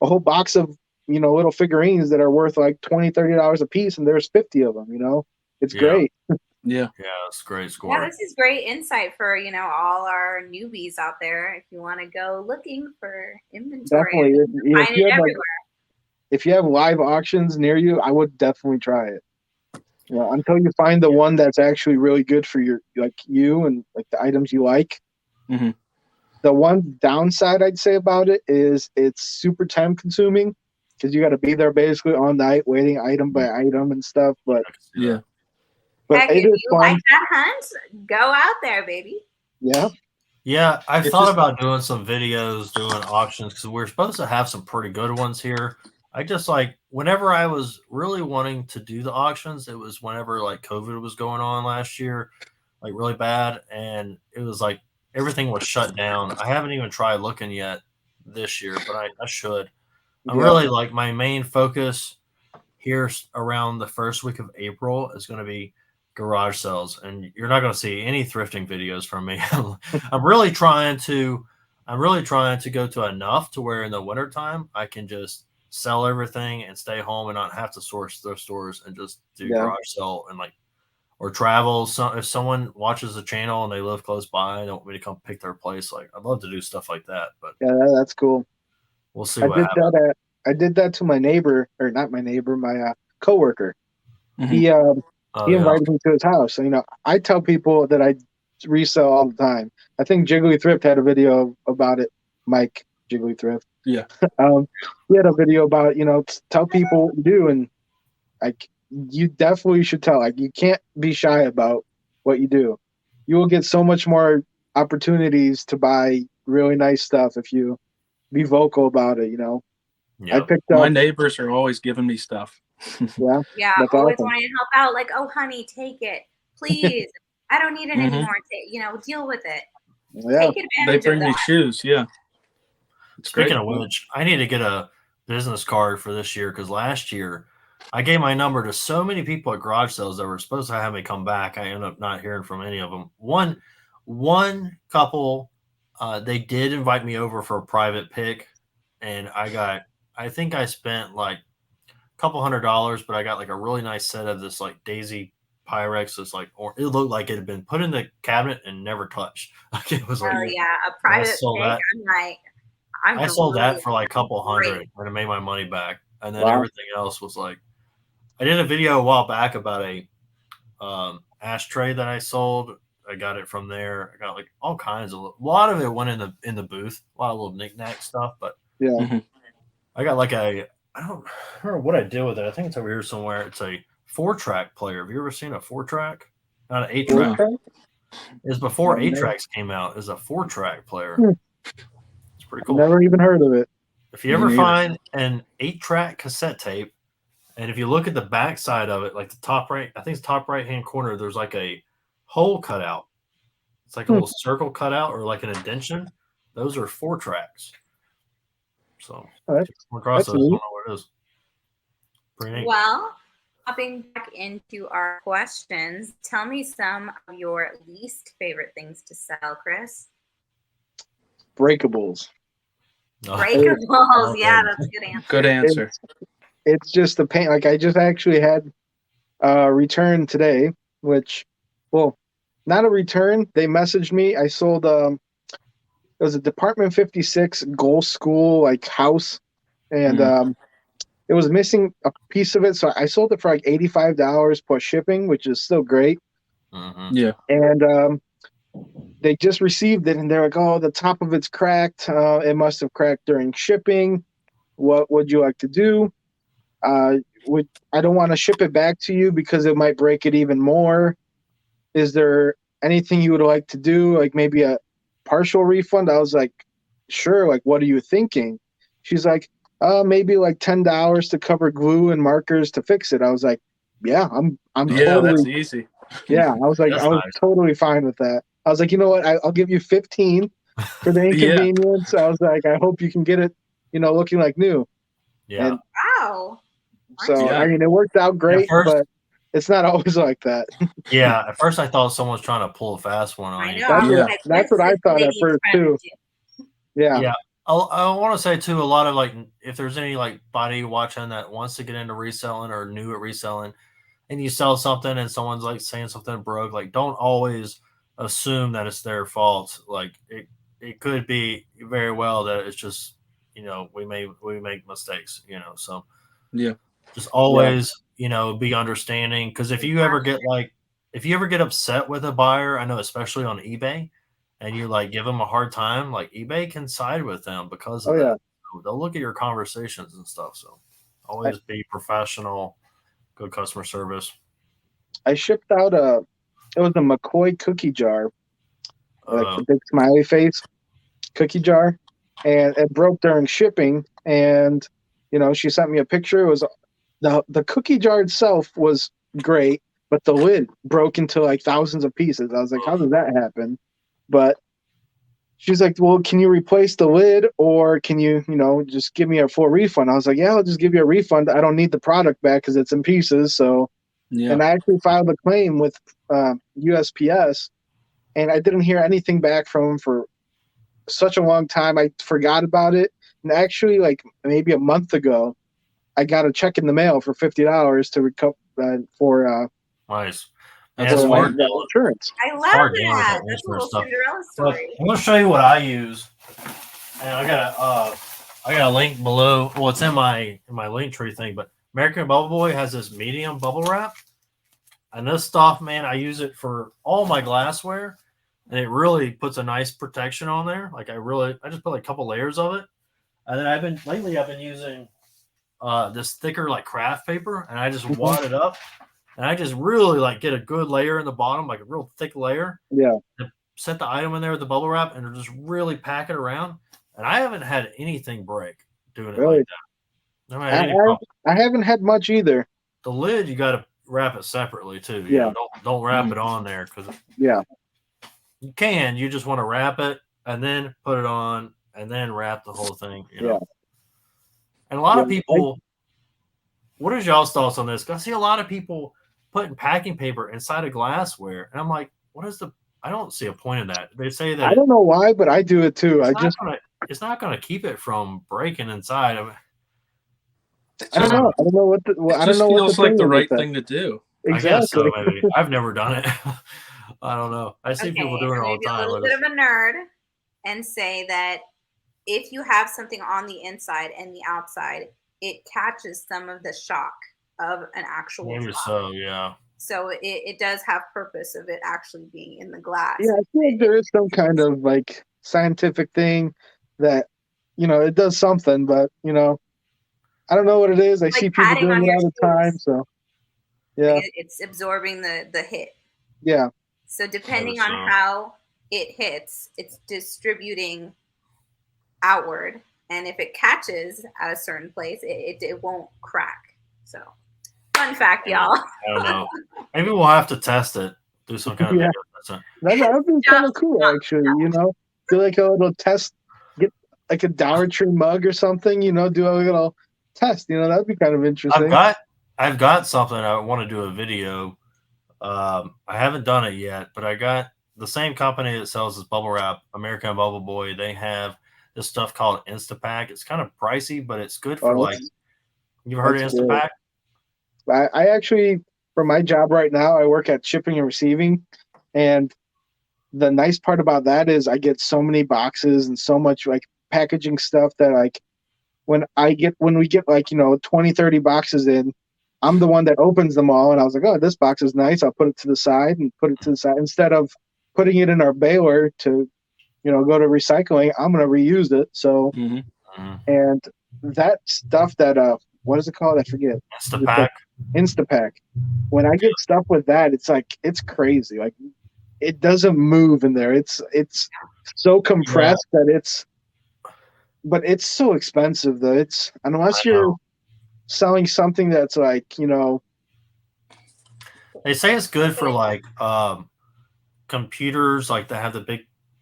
whole box of little figurines that are worth like $20, $30 a piece, and there's 50 of them. It's great. Yeah, it's great score. Yeah, this is great insight for all our newbies out there. If you want to go looking for inventory, definitely. find it everywhere. If you have live auctions near you, I would definitely try it. Until you find the one that's actually really good for you and like the items you like. Mm-hmm. The one downside I'd say about it is it's super time consuming because you got to be there basically all night waiting item by item and stuff. But yeah. But heck, if you like that hunt, go out there, baby. Yeah. Yeah, I've thought about doing some videos, doing auctions, because we're supposed to have some pretty good ones here. I just like whenever I was really wanting to do the auctions, it was whenever like COVID was going on last year, like really bad, and it was like everything was shut down. I haven't even tried looking yet this year, but I should. I'm really like my main focus here around the first week of April is going to be garage sales, and you're not going to see any thrifting videos from me. I'm really trying to go to enough to where in the wintertime I can just sell everything and stay home and not have to source thrift stores and just do garage sale and like or travel. So if someone watches the channel and they live close by and they want me to come pick their place, like I'd love to do stuff like that. But yeah, that's cool. We'll see what happens. I did that to my neighbor, or not my neighbor, my coworker. Mm-hmm. He invited me to his house. So, I tell people that I resell all the time. I think Jiggy.Thrift had a video about it. Mike Jiggy.Thrift. Yeah. He had a video about, tell people what you do, and like you definitely should tell. Like you can't be shy about what you do. You will get so much more opportunities to buy really nice stuff if you be vocal about it. Yeah. I picked up. My neighbors are always giving me stuff. Yeah, always wanting to help out. Like, oh, honey, take it, please. I don't need it anymore. Deal with it. Yeah. Take advantage. They bring me shoes. Yeah. Speaking of which, I need to get a business card for this year because last year I gave my number to so many people at garage sales that were supposed to have me come back. I ended up not hearing from any of them. One couple, they did invite me over for a private pick, and I think I spent like a couple $100, but I got like a really nice set of this like Daisy Pyrex. It's like, or it looked like it had been put in the cabinet and never touched. Like it was like, a private pick. I sold that for like a couple $100 and I made my money back. And then everything else was like, I did a video a while back about a ashtray that I sold. I got it from there. I got like all kinds of, a lot of it went in the booth, a lot of little knickknack stuff, but I got like I don't remember what I did with it. I think it's over here somewhere. It's a 4-track player. Have you ever seen a 4-track? Not an 8-track. It's before 8-tracks came out. It's a 4-track player. It's pretty cool. Never even heard of it. If you ever find an 8-track cassette tape, and if you look at the back side of it, like the top right, I think it's top right-hand corner, there's like a hole cut out. It's like a little circle cut out or like an indentation. Those are 4-tracks. So across those, I don't know what it is. Pretty neat. Well, hopping back into our questions, tell me some of your least favorite things to sell, Chris. Breakables. Breakables, yeah, that's a good answer. Good answer. It's just the pain. Like I just actually had a return today, which, well, not a return. They messaged me. I sold it was a Department 56 Gold School like house, and it was missing a piece of it, so I sold it for like $85 plus shipping, which is still great. Yeah. And they just received it, and they're like, "Oh, the top of it's cracked. It must have cracked during shipping. What would you like to do? I don't want to ship it back to you because it might break it even more. Is there anything you would like to do? Like maybe a partial refund?" I was like, "Sure. Like, what are you thinking?" She's like, maybe like $10 to cover glue and markers to fix it. I was like, "Yeah, I'm Yeah, totally that's easy. yeah." I was like, That's I was nice. totally fine with that. I was like, you know what? I'll give you 15 for the inconvenience. I was like, I hope you can get it, looking like new. Yeah. And Wow. so, Yeah. I mean, it worked out great, first- but it's not always like that. Yeah. At first, I thought someone was trying to pull a fast one on I you. know. That's I was Yeah. like, That's what I thought at first too. Yeah. Yeah. I want to say too, a lot of like, if there's any like body watching that wants to get into reselling or new at reselling, and you sell something and someone's like saying something broke, like don't always assume that it's their fault. Like it could be very well that it's just, we make mistakes, so Yeah. just always, be understanding. Because if you ever get upset with a buyer, I know especially on eBay, and you like give them a hard time, like eBay can side with them because of Oh, that. yeah. So they'll look at your conversations and stuff. So always be professional, good customer service. I shipped out it was a McCoy cookie jar, like the Uh, big smiley face cookie jar, and it broke during shipping. And she sent me a picture. It was the cookie jar itself was great, but the lid broke into like thousands of pieces. I was like, how did that happen? But she's like, well, can you replace the lid, or can you, just give me a full refund? I was like, yeah, I'll just give you a refund. I don't need the product back because it's in pieces. So, Yeah. and I actually filed a claim with USPS, and I didn't hear anything back from them for such a long time. I forgot about it. And actually, like maybe a month ago, I got a check in the mail for $50 to recover for nice. That's it's sweet. hard insurance. I love hard dealing with that. that That's a insurance little stuff. Cinderella So story. I'm going to show you what I use, and I got a link below. Well, it's in my link tree thing, but American Bubble Boy has this medium bubble wrap, and this stuff, man, I use it for all my glassware, and it really puts a nice protection on there. Like I just put like a couple layers of it, and then I've been using this thicker like craft paper, and I just wad it up, and I just really like get a good layer in the bottom, like a real thick layer. Yeah. Set the item in there with the bubble wrap, and just really pack it around. And I haven't had anything break doing it Really? like that. Never had any problem. I haven't had much either. The lid, you got to wrap it separately too. Yeah. Don't wrap it on there because Yeah. you can. You just want to wrap it and then put it on and then wrap the whole thing. Yeah. And a lot of people. What is y'all's thoughts on this? 'Cause I see a lot of people putting packing paper inside of glassware, and I'm like, what is the? I don't see a point in that. They say that I don't know why, but I do it too. it's not going to keep it from breaking inside of it. I don't know. I don't know what the. Well, It I don't just know what feels the like the thing is right with that. thing to do. Exactly. I guess so, maybe. I've never done it. I don't know. I see people doing it all the time. A little bit of a nerd and say that if you have something on the inside and the outside, it catches some of the shock of an actual Maybe shock. so, yeah. So it does have purpose of it actually being in the glass. Yeah, I feel like there is some kind of like scientific thing that it does something, but I don't know what it is. I Like see people padding doing on it your all the time, shoes. so yeah, Like it's absorbing the hit. yeah, So depending Maybe so. on how it hits, it's distributing outward. And if it catches at a certain place, it won't crack. So fun fact, y'all. I don't know. Maybe we'll have to test it. Do some kind of Yeah. video. that would be kind of cool, actually. Do like a little test, get like a Dollar Tree mug or something. Do a little test. That'd be kind of interesting. I've got something I want to do a video. I haven't done it yet, but I got the same company that sells this bubble wrap, American Bubble Boy. They have this stuff called Instapack. It's kind of pricey, but it's good for you've heard of Instapack? I actually, for my job right now, I work at shipping and receiving, And the nice part about that is I get so many boxes and so much like packaging stuff that like when we get like 20, 30 boxes in, I'm the one that opens them all, and I was like, oh, this box is nice, I'll put it to the side instead of putting it in our baler to go to recycling. I'm going to reuse it. So and that stuff that what is it called, I forget. Instapack. When I get stuff with that, it's like it's crazy. Like it doesn't move in there. It's so compressed but it's so expensive though. It's unless you're selling something that's like they say it's good for like computers, like they have the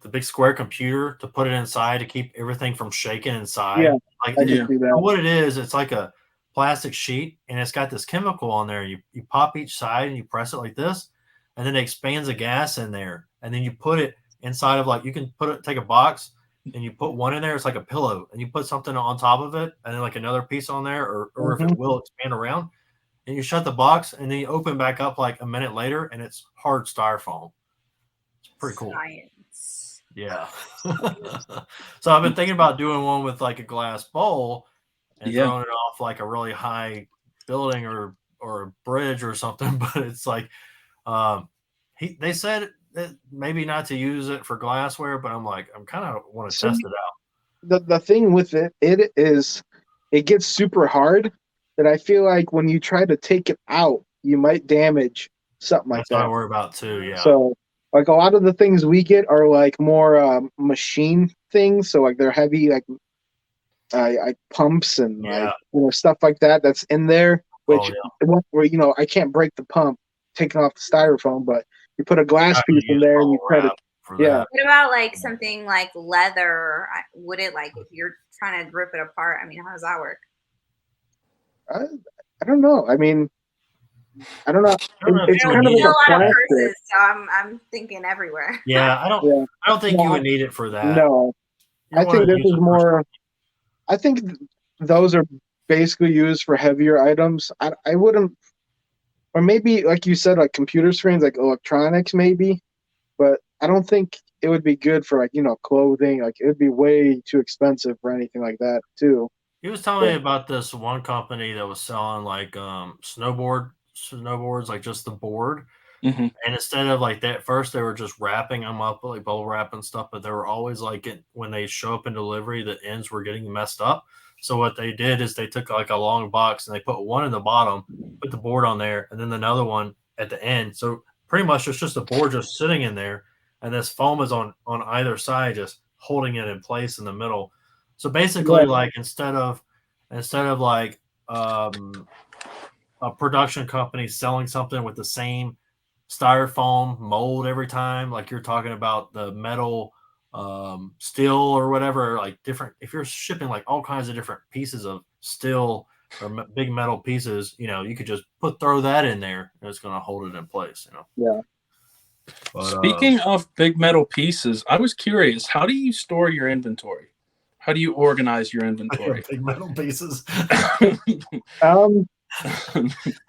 big square computer to put it inside to keep everything from shaking inside. Yeah, like I can see that. What it is, it's like a plastic sheet, and it's got this chemical on there. You pop each side and you press it like this, and then it expands the gas in there, and then you put it inside of like you can take a box and you put one in there. It's like a pillow, and you put something on top of it, and then like another piece on there, or if it will expand around, and you shut the box, and then you open back up like a minute later, and it's hard styrofoam. It's pretty cool. Science. Yeah. So I've been thinking about doing one with like a glass bowl and throwing it off like a really high building or a bridge or something, but it's like they said that maybe not to use it for glassware, but I'm like, I'm kind of want to test it out. The thing with it is it gets super hard that I feel like when you try to take it out, you might damage something like that. That's what I worry about too, yeah. So like a lot of the things we get are like more machine things, so like they're heavy, like pumps and like stuff like that that's in there, which where I can't break the pump taking off the styrofoam, but you put a glass piece in there and you try to What about like something like leather? Would it, like if you're trying to rip it apart? I mean, how does that work? I don't know. I mean, I don't know. It's kind of like a lot of purses, so I'm thinking everywhere. Yeah, I don't think you would need it for that. No, I think this is more. I think those are basically used for heavier items. I wouldn't, or maybe like you said, like computer screens, like electronics, maybe. But I don't think it would be good for like clothing. Like it would be way too expensive for anything like that too. He was telling me about this one company that was selling like snowboards, like just the board. And instead of like that, first they were just wrapping them up, like bubble wrap and stuff, but they were always like when they show up in delivery, the ends were getting messed up. So what they did is they took like a long box and they put one in the bottom, put the board on there, and then another one at the end. So pretty much it's just a board just sitting in there, and this foam is on either side, just holding it in place in the middle. So basically, like instead of like a production company selling something with the same styrofoam mold every time, like you're talking about the metal, steel or whatever, like different. If you're shipping like all kinds of different pieces of steel or big metal pieces, you could just throw that in there and it's going to hold it in place. Yeah. But, speaking of big metal pieces, I was curious, how do you store your inventory? How do you organize your inventory? Big metal pieces.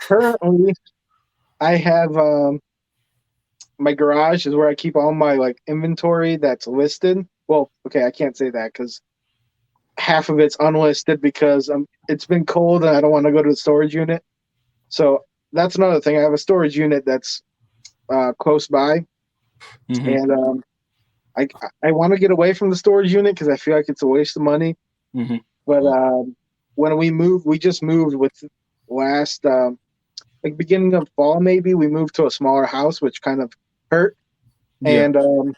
Currently, I have my garage is where I keep all my like inventory that's listed. Well, okay, I can't say that because half of it's unlisted because it's been cold and I don't want to go to the storage unit. So that's another thing. I have a storage unit that's close by, and I want to get away from the storage unit because I feel like it's a waste of money. But when we just moved with last like beginning of fall, maybe we moved to a smaller house, which kind of hurt, and so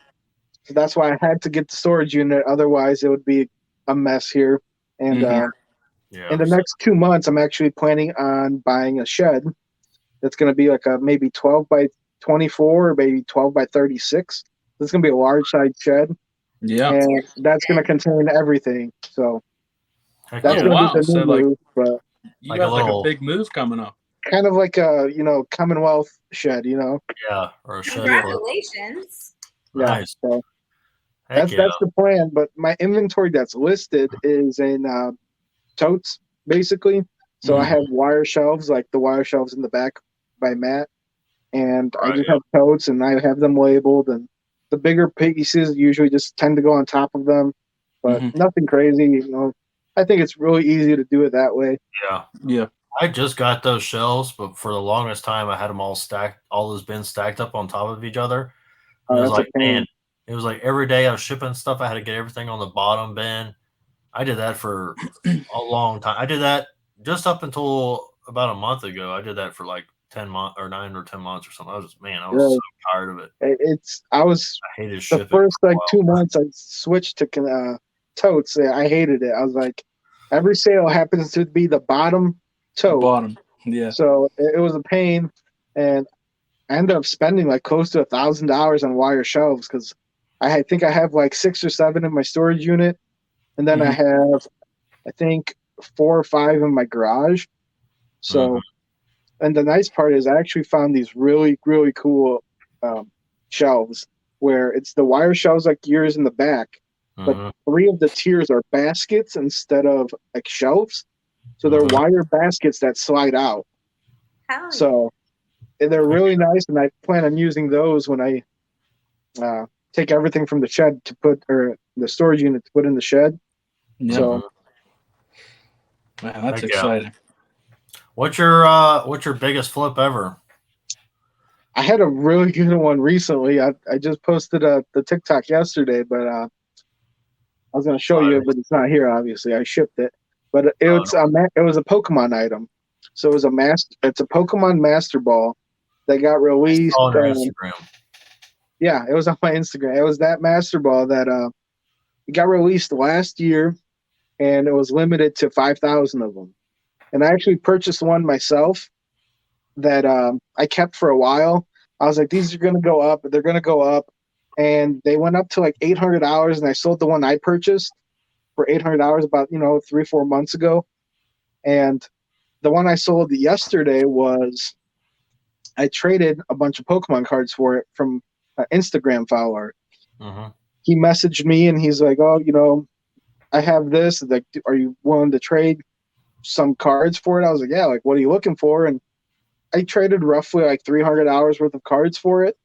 that's why I had to get the storage unit. Otherwise, it would be a mess here. And in the next 2 months, I'm actually planning on buying a shed that's going to be like a maybe 12 by 24 or maybe 12 by 36. It's going to be a large size shed. Yeah. And that's going to contain everything. So that's going to be the new move. But you got like a big move coming up. Kind of like a, Commonwealth shed, Yeah. Or a shed. Congratulations. Yeah. Nice. So that's the plan. But my inventory that's listed is in totes, basically. So I have wire shelves, like the wire shelves in the back by Matt. and I Right, just yeah. have totes and I have them labeled, and the bigger pieces usually just tend to go on top of them, but nothing crazy. You know, I think it's really easy to do it that way. Yeah. Yeah. I just got those shelves, but for the longest time, I had them all stacked, all those bins stacked up on top of each other. And it was That's a like, pain. man, it was like every day I was shipping stuff, I had to get everything on the bottom bin. I did that for a long time. I did that just up until about a month ago. I did that for like 10 months or 9 or 10 months or something. I was Really. so tired of it. I was I hated the shipping. first for a like while. 2 months I switched to totes. I hated it. I was like, every sale happens to be the bottom tote. Bottom. Yeah. So it was a pain, and I ended up spending like close to $1,000 on wire shelves because I think I have like 6 or 7 in my storage unit, and then I have, I think, 4 or 5 in my garage. So, and the nice part is I actually found these really, really cool shelves where it's the wire shelves like yours in the back, but 3 of the tiers are baskets instead of like shelves. So they're wire baskets that slide out. Hell yeah. So they're really nice, and I plan on using those when I take everything from the shed to put, or the storage unit to put in the shed. Yeah. So man, that's exciting. What's your biggest flip ever? I had a really good one recently. I just posted the TikTok yesterday, but I was going to show you, but it's not here. Obviously, I shipped it, but it was a Pokemon item. So it was it's a Pokemon Master Ball that got released on your Instagram. Yeah, it was on my Instagram. It was that Master Ball that it got released last year, and it was limited to 5,000 of them. And I actually purchased one myself that I kept for a while. I was like, these are going to go up. They're going to go up. And they went up to like $800, and I sold the one I purchased for $800 about, 3-4 months ago. And the one I sold yesterday was, I traded a bunch of Pokemon cards for it from an Instagram follower. He messaged me, and he's like, oh, I have this. Like, are you willing to trade some cards for it? I was like, yeah. Like, what are you looking for? And I traded roughly like $300 worth of cards for it,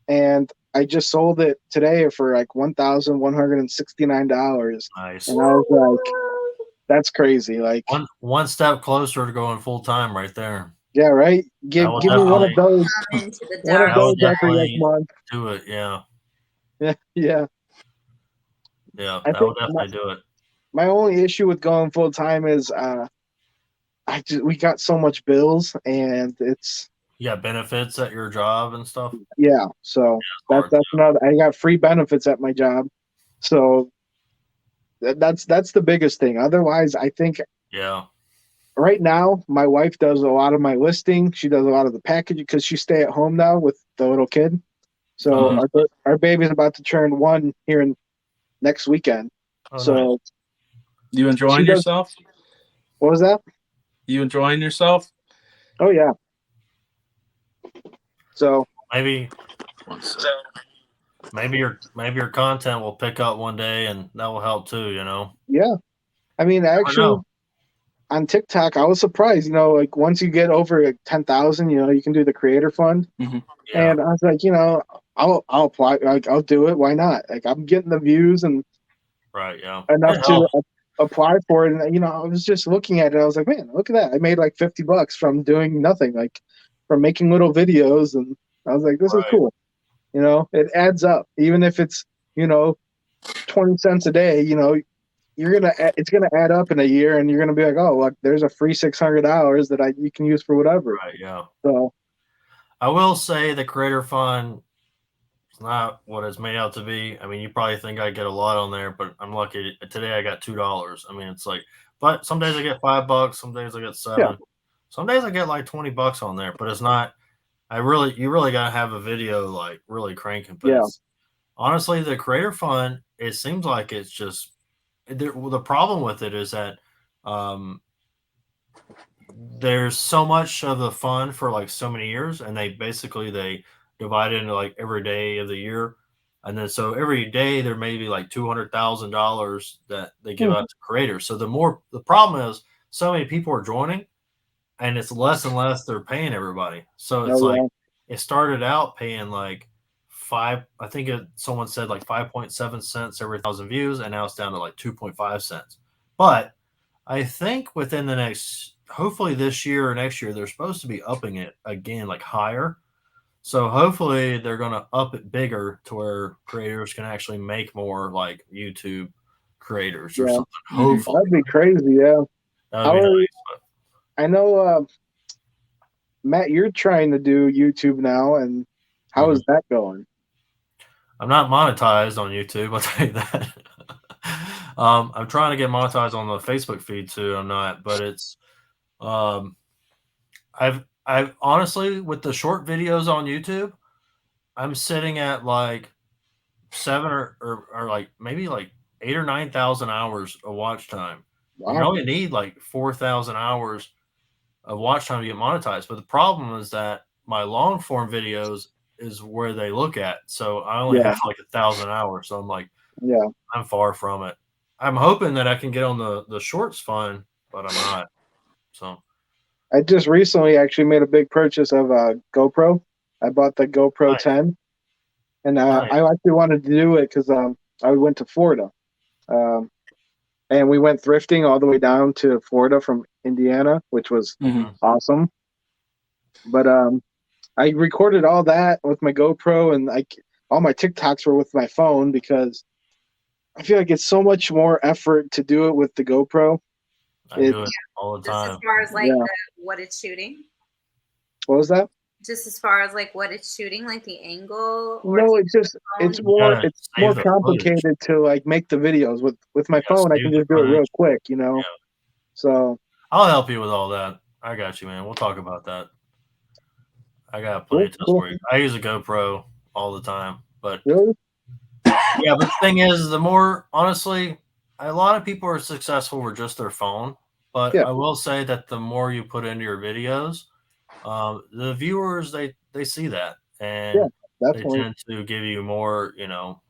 and I just sold it today for like $1,169. Nice. And I was like, that's crazy. Like one step closer to going full time, right there. Yeah, right. Give me one of those. One of those after next month. Do it, yeah. Yeah, yeah. Yeah, that would definitely do it. My only issue with going full time is we got so much bills, and it's benefits at your job and stuff. Yeah, so that's another. I got free benefits at my job, so that's the biggest thing. Otherwise, I think right now my wife does a lot of my listing. She does a lot of the packaging because she stay at home now with the little kid. So our baby's about to turn 1 here in next weekend. So nice. You enjoying yourself? What was that? You enjoying yourself? Oh yeah. So maybe your content will pick up one day, and that will help too. Yeah, I mean, actually, on TikTok, I was surprised. Like once you get over like 10,000, you can do the creator fund, and I was like, I'll apply. Like, I'll do it. Why not? Like, I'm getting the views and enough to apply for it. And I was just looking at it. I was like, man, look at that! I made like $50 from doing nothing, like from making little videos, and I was like, this is cool. It adds up, even if it's 20 cents a day. It's gonna add up in a year, and you're gonna be like, oh, look, there's a free $600 that you can use for whatever. Right. Yeah. So, I will say the creator fund is not what it's made out to be. I mean, you probably think I get a lot on there, but I'm lucky. Today I got $2. I mean, it's like, but some days I get $5, some days I get $7, some days I get like $20 on there. But it's not. You really gotta have a video like really cranking. But honestly, the creator fund, it seems like it's just. The problem with it is that there's so much of the fund for like so many years, and they divide it into like every day of the year, and then so every day there may be like $200,000 that they give out to creators. So the problem is so many people are joining, and it's less and less they're paying everybody. So it's it started out paying like I think someone said like 5.7 cents every 1,000 views, and now it's down to like 2.5 cents. But I think within the next, hopefully this year or next year, they're supposed to be upping it again, like higher. So hopefully they're going to up it bigger to where creators can actually make more, like YouTube creators or something. Hopefully. That'd be crazy. Yeah. That would be nice. I know, Matt, you're trying to do YouTube now, and how is that going? I'm not monetized on YouTube, I'll tell you that. I'm trying to get monetized on the Facebook feed too. I'm not, but it's I've honestly, with the short videos on YouTube, I'm sitting at like 7 or like maybe like 8 or 9,000 hours of watch time. Wow. You only need like 4,000 hours of watch time to get monetized. But the problem is that my long form videos is where they look at. So I only have like 1,000 hours. So I'm like, I'm far from it. I'm hoping that I can get on the shorts fund, but I'm not. So I just recently actually made a big purchase of a GoPro. I bought the GoPro 10, and I actually wanted to do it because I went to Florida, and we went thrifting all the way down to Florida from Indiana, which was awesome. But I recorded all that with my GoPro, and all my TikToks were with my phone because I feel like it's so much more effort to do it with the GoPro. I do it all the time. Just as far as like what it's shooting. What was that? Just as far as like what it's shooting, like the angle. No, it's more complicated to like make the videos with my phone. I can just do it real quick, you know. Yeah. So I'll help you with all that. I got you, man. We'll talk about that. I got plenty of tips for you. I use a GoPro all the time, but really? Yeah, but the thing is, the more honestly, a lot of people are successful with just their phone. But I will say that the more you put into your videos, the viewers they see that, and they tend to give you more,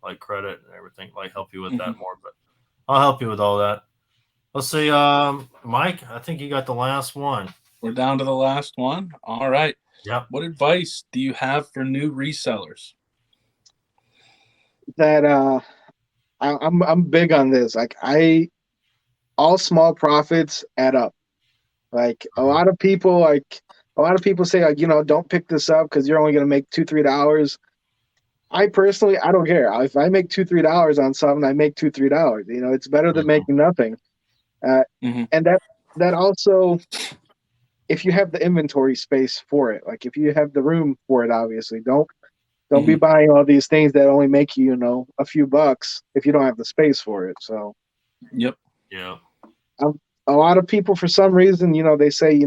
like credit and everything, like help you with that more. But I'll help you with all that. Let's see, Mike. I think you got the last one. We're down to the last one. All right. Yep. What advice do you have for new resellers? That I'm big on this. Like all small profits add up. Like a lot of people say like, don't pick this up because you're only gonna make $2-3. I personally I don't care. If I make $2-3 on something, I make $2-3. It's better than making nothing. And that also, if you have the inventory space for it, like if you have the room for it, obviously don't be buying all these things that only make you, a few bucks if you don't have the space for it. So, yep, yeah. A lot of people, for some reason, they say,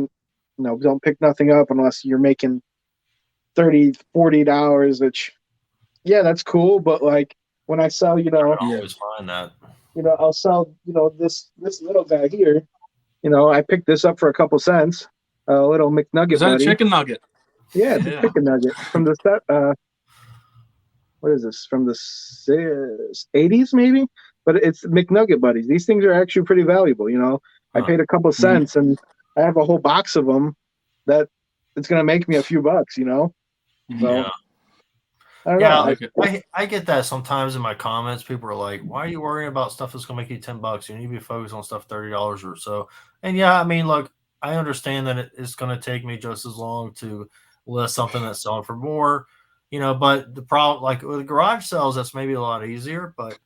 don't pick nothing up unless you're making $30-40, which, that's cool. But like when I sell, I always find that, I'll sell, this little guy here, I picked this up for a couple cents, a little McNugget. Is that a chicken nugget? Yeah, it's a chicken nugget from the set. What is this, from the 80s maybe? But it's McNugget buddies. These things are actually pretty valuable. I paid a couple cents and I have a whole box of them that it's going to make me a few bucks, So, I don't know. I get that sometimes in my comments. People are like, why are you worrying about stuff that's going to make you $10? You need to be focused on stuff $30 or so. And I mean, look, I understand that it's going to take me just as long to list something that's selling for more. But the problem, like with garage sales, that's maybe a lot easier. But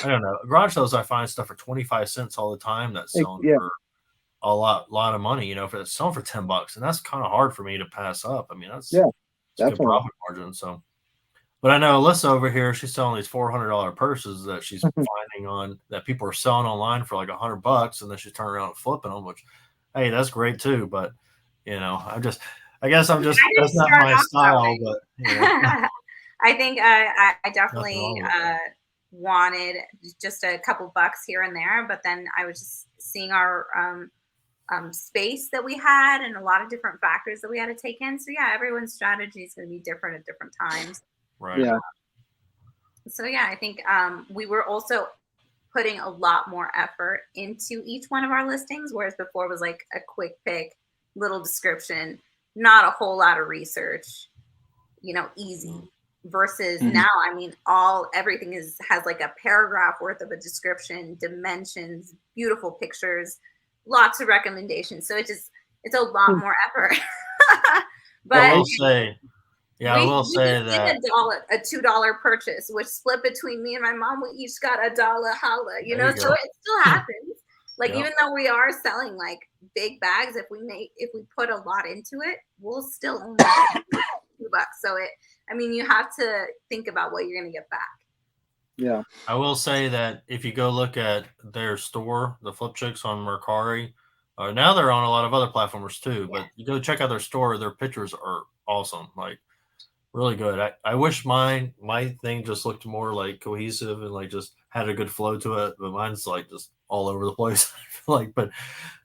I don't know. Garage sales, I find stuff for 25 cents all the time that's selling for a lot of money. If it's selling for $10, and that's kind of hard for me to pass up. I mean, that's a good profit margin. So, but I know Alyssa over here, she's selling these $400 purses that she's finding on that people are selling online for like $100, and then she's turning around and flipping them. Which, hey, that's great too. But I guess I'm just that's not my style, but I think I definitely wanted just a couple bucks here and there, but then I was just seeing our space that we had and a lot of different factors that we had to take in. So everyone's strategy is going to be different at different times. Right. Yeah. So I think we were also putting a lot more effort into each one of our listings, whereas before it was like a quick pick, little description, not a whole lot of research. easy versus Mhm. now, I mean, everything has like a paragraph worth of a description, dimensions, beautiful pictures, lots of recommendations. So it's a lot more effort. I But will say, yeah, I will we say just did that. a $2 purchase, which split between me and my mom. We each got $1 holla, There you so go. it still happens. Like, Yep. even though we are selling like big bags, if we put a lot into it, we'll still only get $2. So you have to think about what you're gonna get back. Yeah. I will say that if you go look at their store, the Flip Chicks on Mercari, now they're on a lot of other platforms too. Yeah. But you go check out their store; their pictures are awesome, like really good. I wish my thing just looked more like cohesive and like just had a good flow to it, but mine's like just all over the place. I feel like, but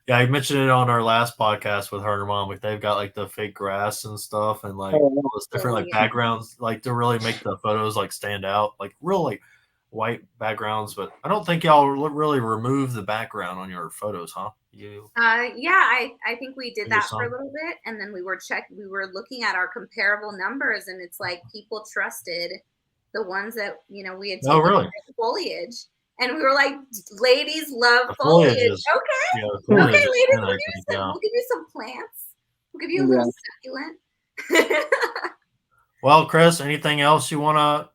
yeah, I mentioned it on our last podcast with her and her mom. Like they've got like the fake grass and stuff, and like all this different like backgrounds, like to really make the photos like stand out, like real like white backgrounds. But I don't think y'all really remove the background on your photos, huh? You? Yeah, I think we did Your that for a son? little bit, and then we were looking at our comparable numbers, and it's like people trusted the ones that we had Oh, taken really? foliage, and we were like, ladies love The foliage. foliage is Okay, yeah, the foliage is ladies, good, I think, yeah. we'll give you some plants. We'll give you a Yeah. little succulent. Well, Chris, anything else you wanna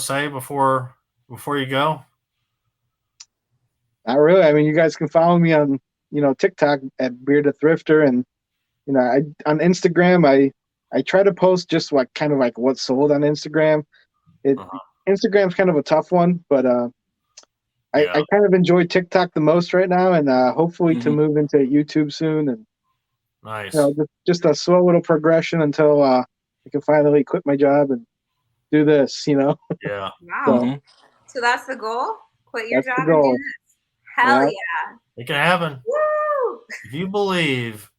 say before you go? Not really. I mean, you guys can follow me on, TikTok at Beard.Thrifter, and I on Instagram I try to post just like kind of like what's sold on Instagram. Uh-huh. Instagram's kind of a tough one, but Yeah. I kind of enjoy TikTok the most right now, and hopefully to Mhm. move into YouTube soon, and Nice. just a slow little progression until I can finally quit my job and do this. Yeah. Wow. Mhm. So that's the goal? Quit your That's the job and do goal. this? Hell Yeah. yeah. It can happen. Woo! If you believe,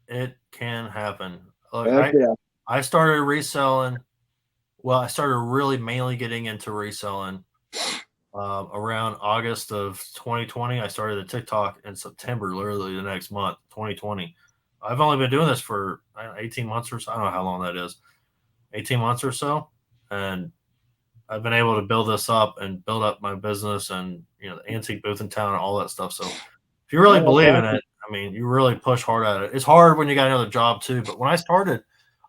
it can happen. Look, Heck yeah. I started reselling. Well, I started really mainly getting into reselling around August of 2020. I started a TikTok in September, literally the next month, 2020. I've only been doing this for 18 months or so. I don't know how long that is, 18 months or so. And I've been able to build this up and build up my business and, the antique booth in town and all that stuff. So if you really believe in it, I mean, you really push hard at it. It's hard when you got another job too. But when I started,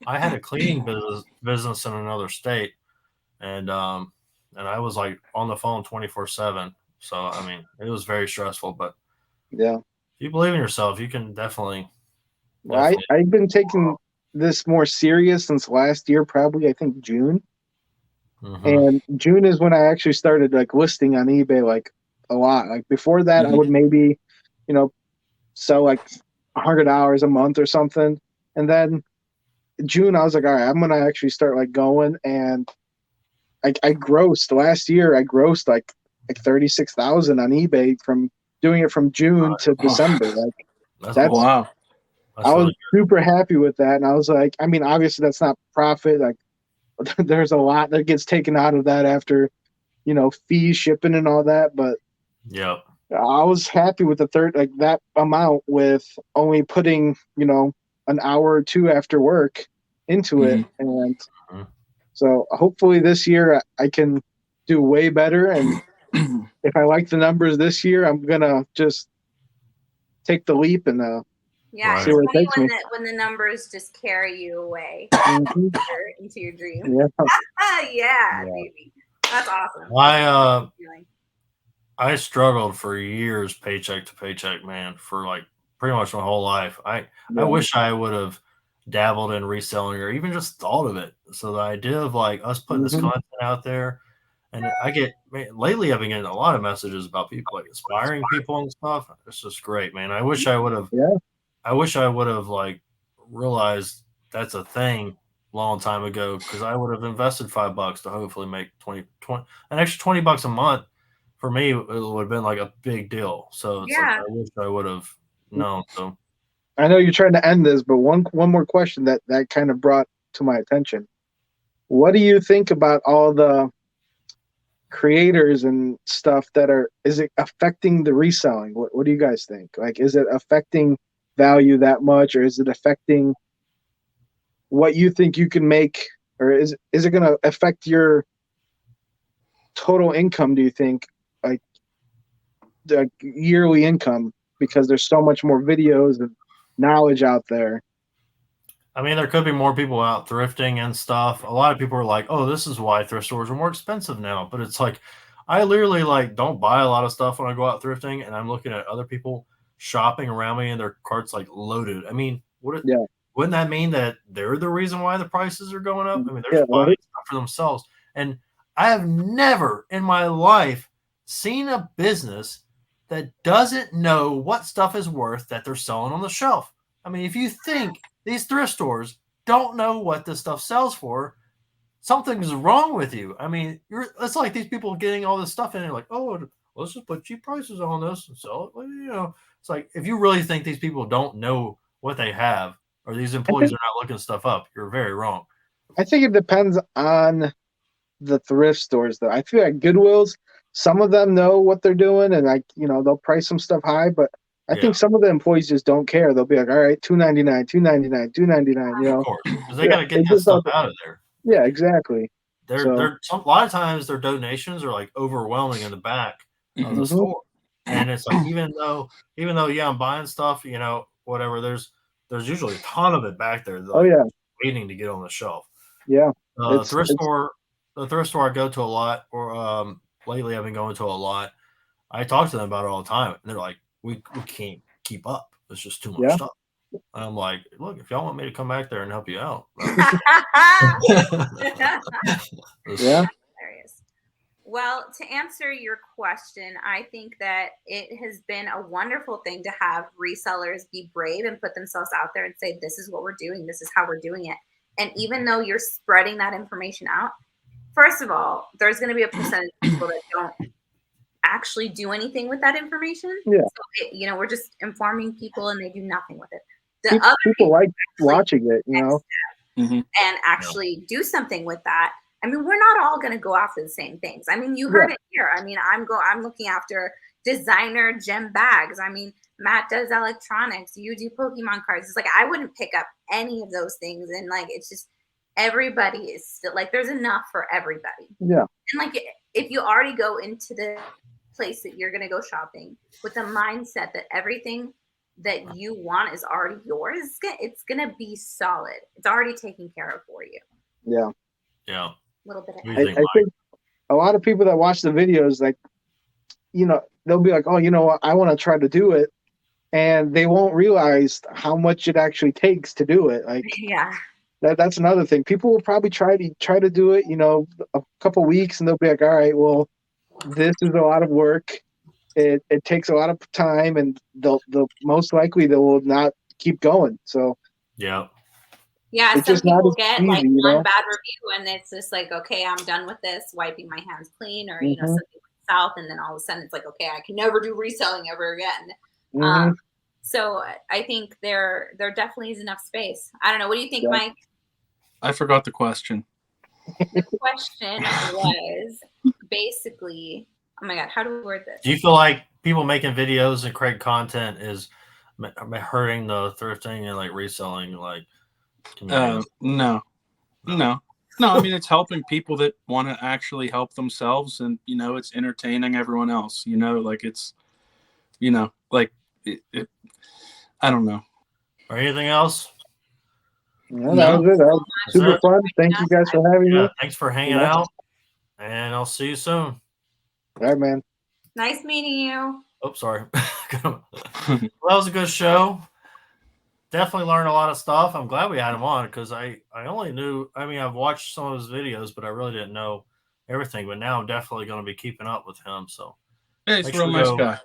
I had a cleaning business in another state, and I was like on the phone 24/7. So I mean, it was very stressful. But Yeah. if you believe in yourself, you can definitely. Well, I've been taking this more serious since last year, probably I think June. Mm-hmm. And June is when I actually started like listing on eBay like a lot. Like before that, I Mhm. would maybe, sell like $100 a month or something. And then June, I was like, all right, I'm gonna actually start like going. And I grossed last year. I grossed like 36,000 on eBay from doing it from June to December. Like That's cool. Wow. That's I was really super happy with that. And I was like, I mean, obviously that's not profit. Like there's a lot that gets taken out of that after, fees, shipping and all that. But good. Yeah. I was happy with that amount with only putting, an hour or two after work into it. And Mhm. so hopefully this year I can do way better. And if I like the numbers this year, I'm going to just take the leap and Yeah, Right. see where it it's takes funny me. when the numbers just carry you away Mhm. into your dream. Yeah. Yeah, Yeah. baby. That's awesome. I struggled for years, paycheck to paycheck, man, for like pretty much my whole life. I wish I would have dabbled in reselling or even just thought of it. So the idea of like us putting this Mhm. content out there, and lately I've been getting a lot of messages about people like inspiring people and stuff. It's just great, man. I wish I would have. Yeah. I wish I would have like realized that's a thing long time ago, because I would have invested $5 to hopefully make 20 an extra $20 a month. For me, it would have been like a big deal. So it's like Yeah. I wish I would have known. So I know you're trying to end this, but one more question that kind of brought to my attention. What do you think about all the creators and stuff is it affecting the reselling? What do you guys think? Like, is it affecting value that much, or is it affecting what you think you can make or is it going to affect your total income? Do you think, like the yearly income, because there's so much more videos and knowledge out there? I mean, there could be more people out thrifting and stuff. A lot of people are like, "Oh, this is why thrift stores are more expensive now." But it's like, I literally like don't buy a lot of stuff when I go out thrifting, and I'm looking at other people shopping around me and their carts like loaded. I mean, Yeah. wouldn't that mean that they're the reason why the prices are going up? I mean, they're Yeah, just buying right. stuff for themselves. And I have never in my life seen a business that doesn't know what stuff is worth that they're selling on the shelf. I mean, if you think these thrift stores don't know what this stuff sells for, something's wrong with you. I mean, it's like these people getting all this stuff in and like, oh, let's just put cheap prices on this and sell it. Well, you know, it's like if you really think these people don't know what they have, or these employees are not looking stuff up, you're very wrong. I think it depends on the thrift stores, though. I feel like Goodwill's, some of them know what they're doing, and like, they'll price some stuff high, but I think some of the employees just don't care. They'll be like, all right, $2.99, $2.99, $2.99. Of course, because they got to get that just stuff out of there. Yeah, exactly. A lot of times their donations are like overwhelming in the back of the store, and it's like even though yeah, I'm buying stuff, whatever. There's usually a ton of it back there. Waiting to get on the shelf. Yeah. The thrift store I go to a lot, or lately I've been going to a lot. I talk to them about it all the time, and they're like, "We can't keep up. It's just too much stuff." And I'm like, "Look, if y'all want me to come back there and help you out." Yeah. Hilarious. Well, to answer your question, I think that it has been a wonderful thing to have resellers be brave and put themselves out there and say, this is what we're doing. This is how we're doing it. And even though you're spreading that information out, first of all, there's going to be a percentage of people that don't actually do anything with that information. Yeah. So, we're just informing people and they do nothing with it. People like watching it, and actually do something with that. I mean, we're not all going to go after the same things. I mean, you heard it here. I mean, I'm looking after designer gem bags. I mean, Matt does electronics. You do Pokemon cards. It's like, I wouldn't pick up any of those things. And like, it's just, everybody is still like, there's enough for everybody. Yeah. And like, if you already go into the place that you're going to go shopping with the mindset that everything that you want is already yours, it's going to be solid. It's already taken care of for you. Yeah. Yeah. A little bit of I think a lot of people that watch the videos, like, they'll be like, oh, you know what, I want to try to do it. And they won't realize how much it actually takes to do it. Like, that's another thing. People will probably try to do it, a couple weeks, and they'll be like, all right, well, this is a lot of work. It takes a lot of time, and they'll most likely they will not keep going. So yeah, some people get like one bad review, and it's just like, okay, I'm done with this, wiping my hands clean, or something went south, and then all of a sudden it's like, okay, I can never do reselling ever again. So I think there definitely is enough space. I don't know. What do you think, Mike? I forgot the question. The question was basically, oh my God, how do we word this? Do you feel like people making videos and create content is hurting the thrifting and like reselling? Like, no. I mean, it's helping people that want to actually help themselves, and it's entertaining everyone else. Like it's, like it I don't know. Or anything else? No, that was it. That was super fun. Thank you guys for having me. Thanks for hanging out, and I'll see you soon. All right, man. Nice meeting you. Oh, sorry. Well, that was a good show. Definitely learned a lot of stuff. I'm glad we had him on because I only knew, I've watched some of his videos, but I really didn't know everything. But now I'm definitely going to be keeping up with him. So he's a real nice guy.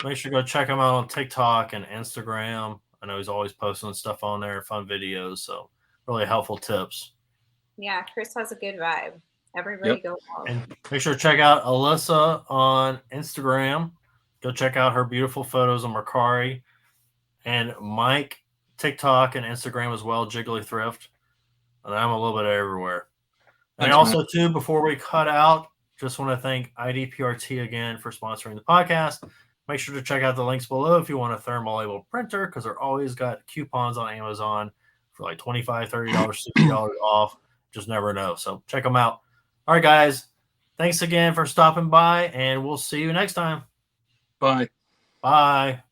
Make sure to go check him out on TikTok and Instagram. I know he's always posting stuff on there, fun videos. So really helpful tips. Yeah, Chris has a good vibe. Everybody go follow. And make sure to check out Alyssa on Instagram. Go check out her beautiful photos on Mercari. And Mike, TikTok and Instagram as well, Jiggy.Thrift. And I'm a little bit everywhere. And also, too, before we cut out, just want to thank IDPRT again for sponsoring the podcast. Make sure to check out the links below if you want a thermal label printer, because they're always got coupons on Amazon for like $25, $30, $60 off. just never know. So check them out. All right, guys. Thanks again for stopping by, and we'll see you next time. Bye. Bye.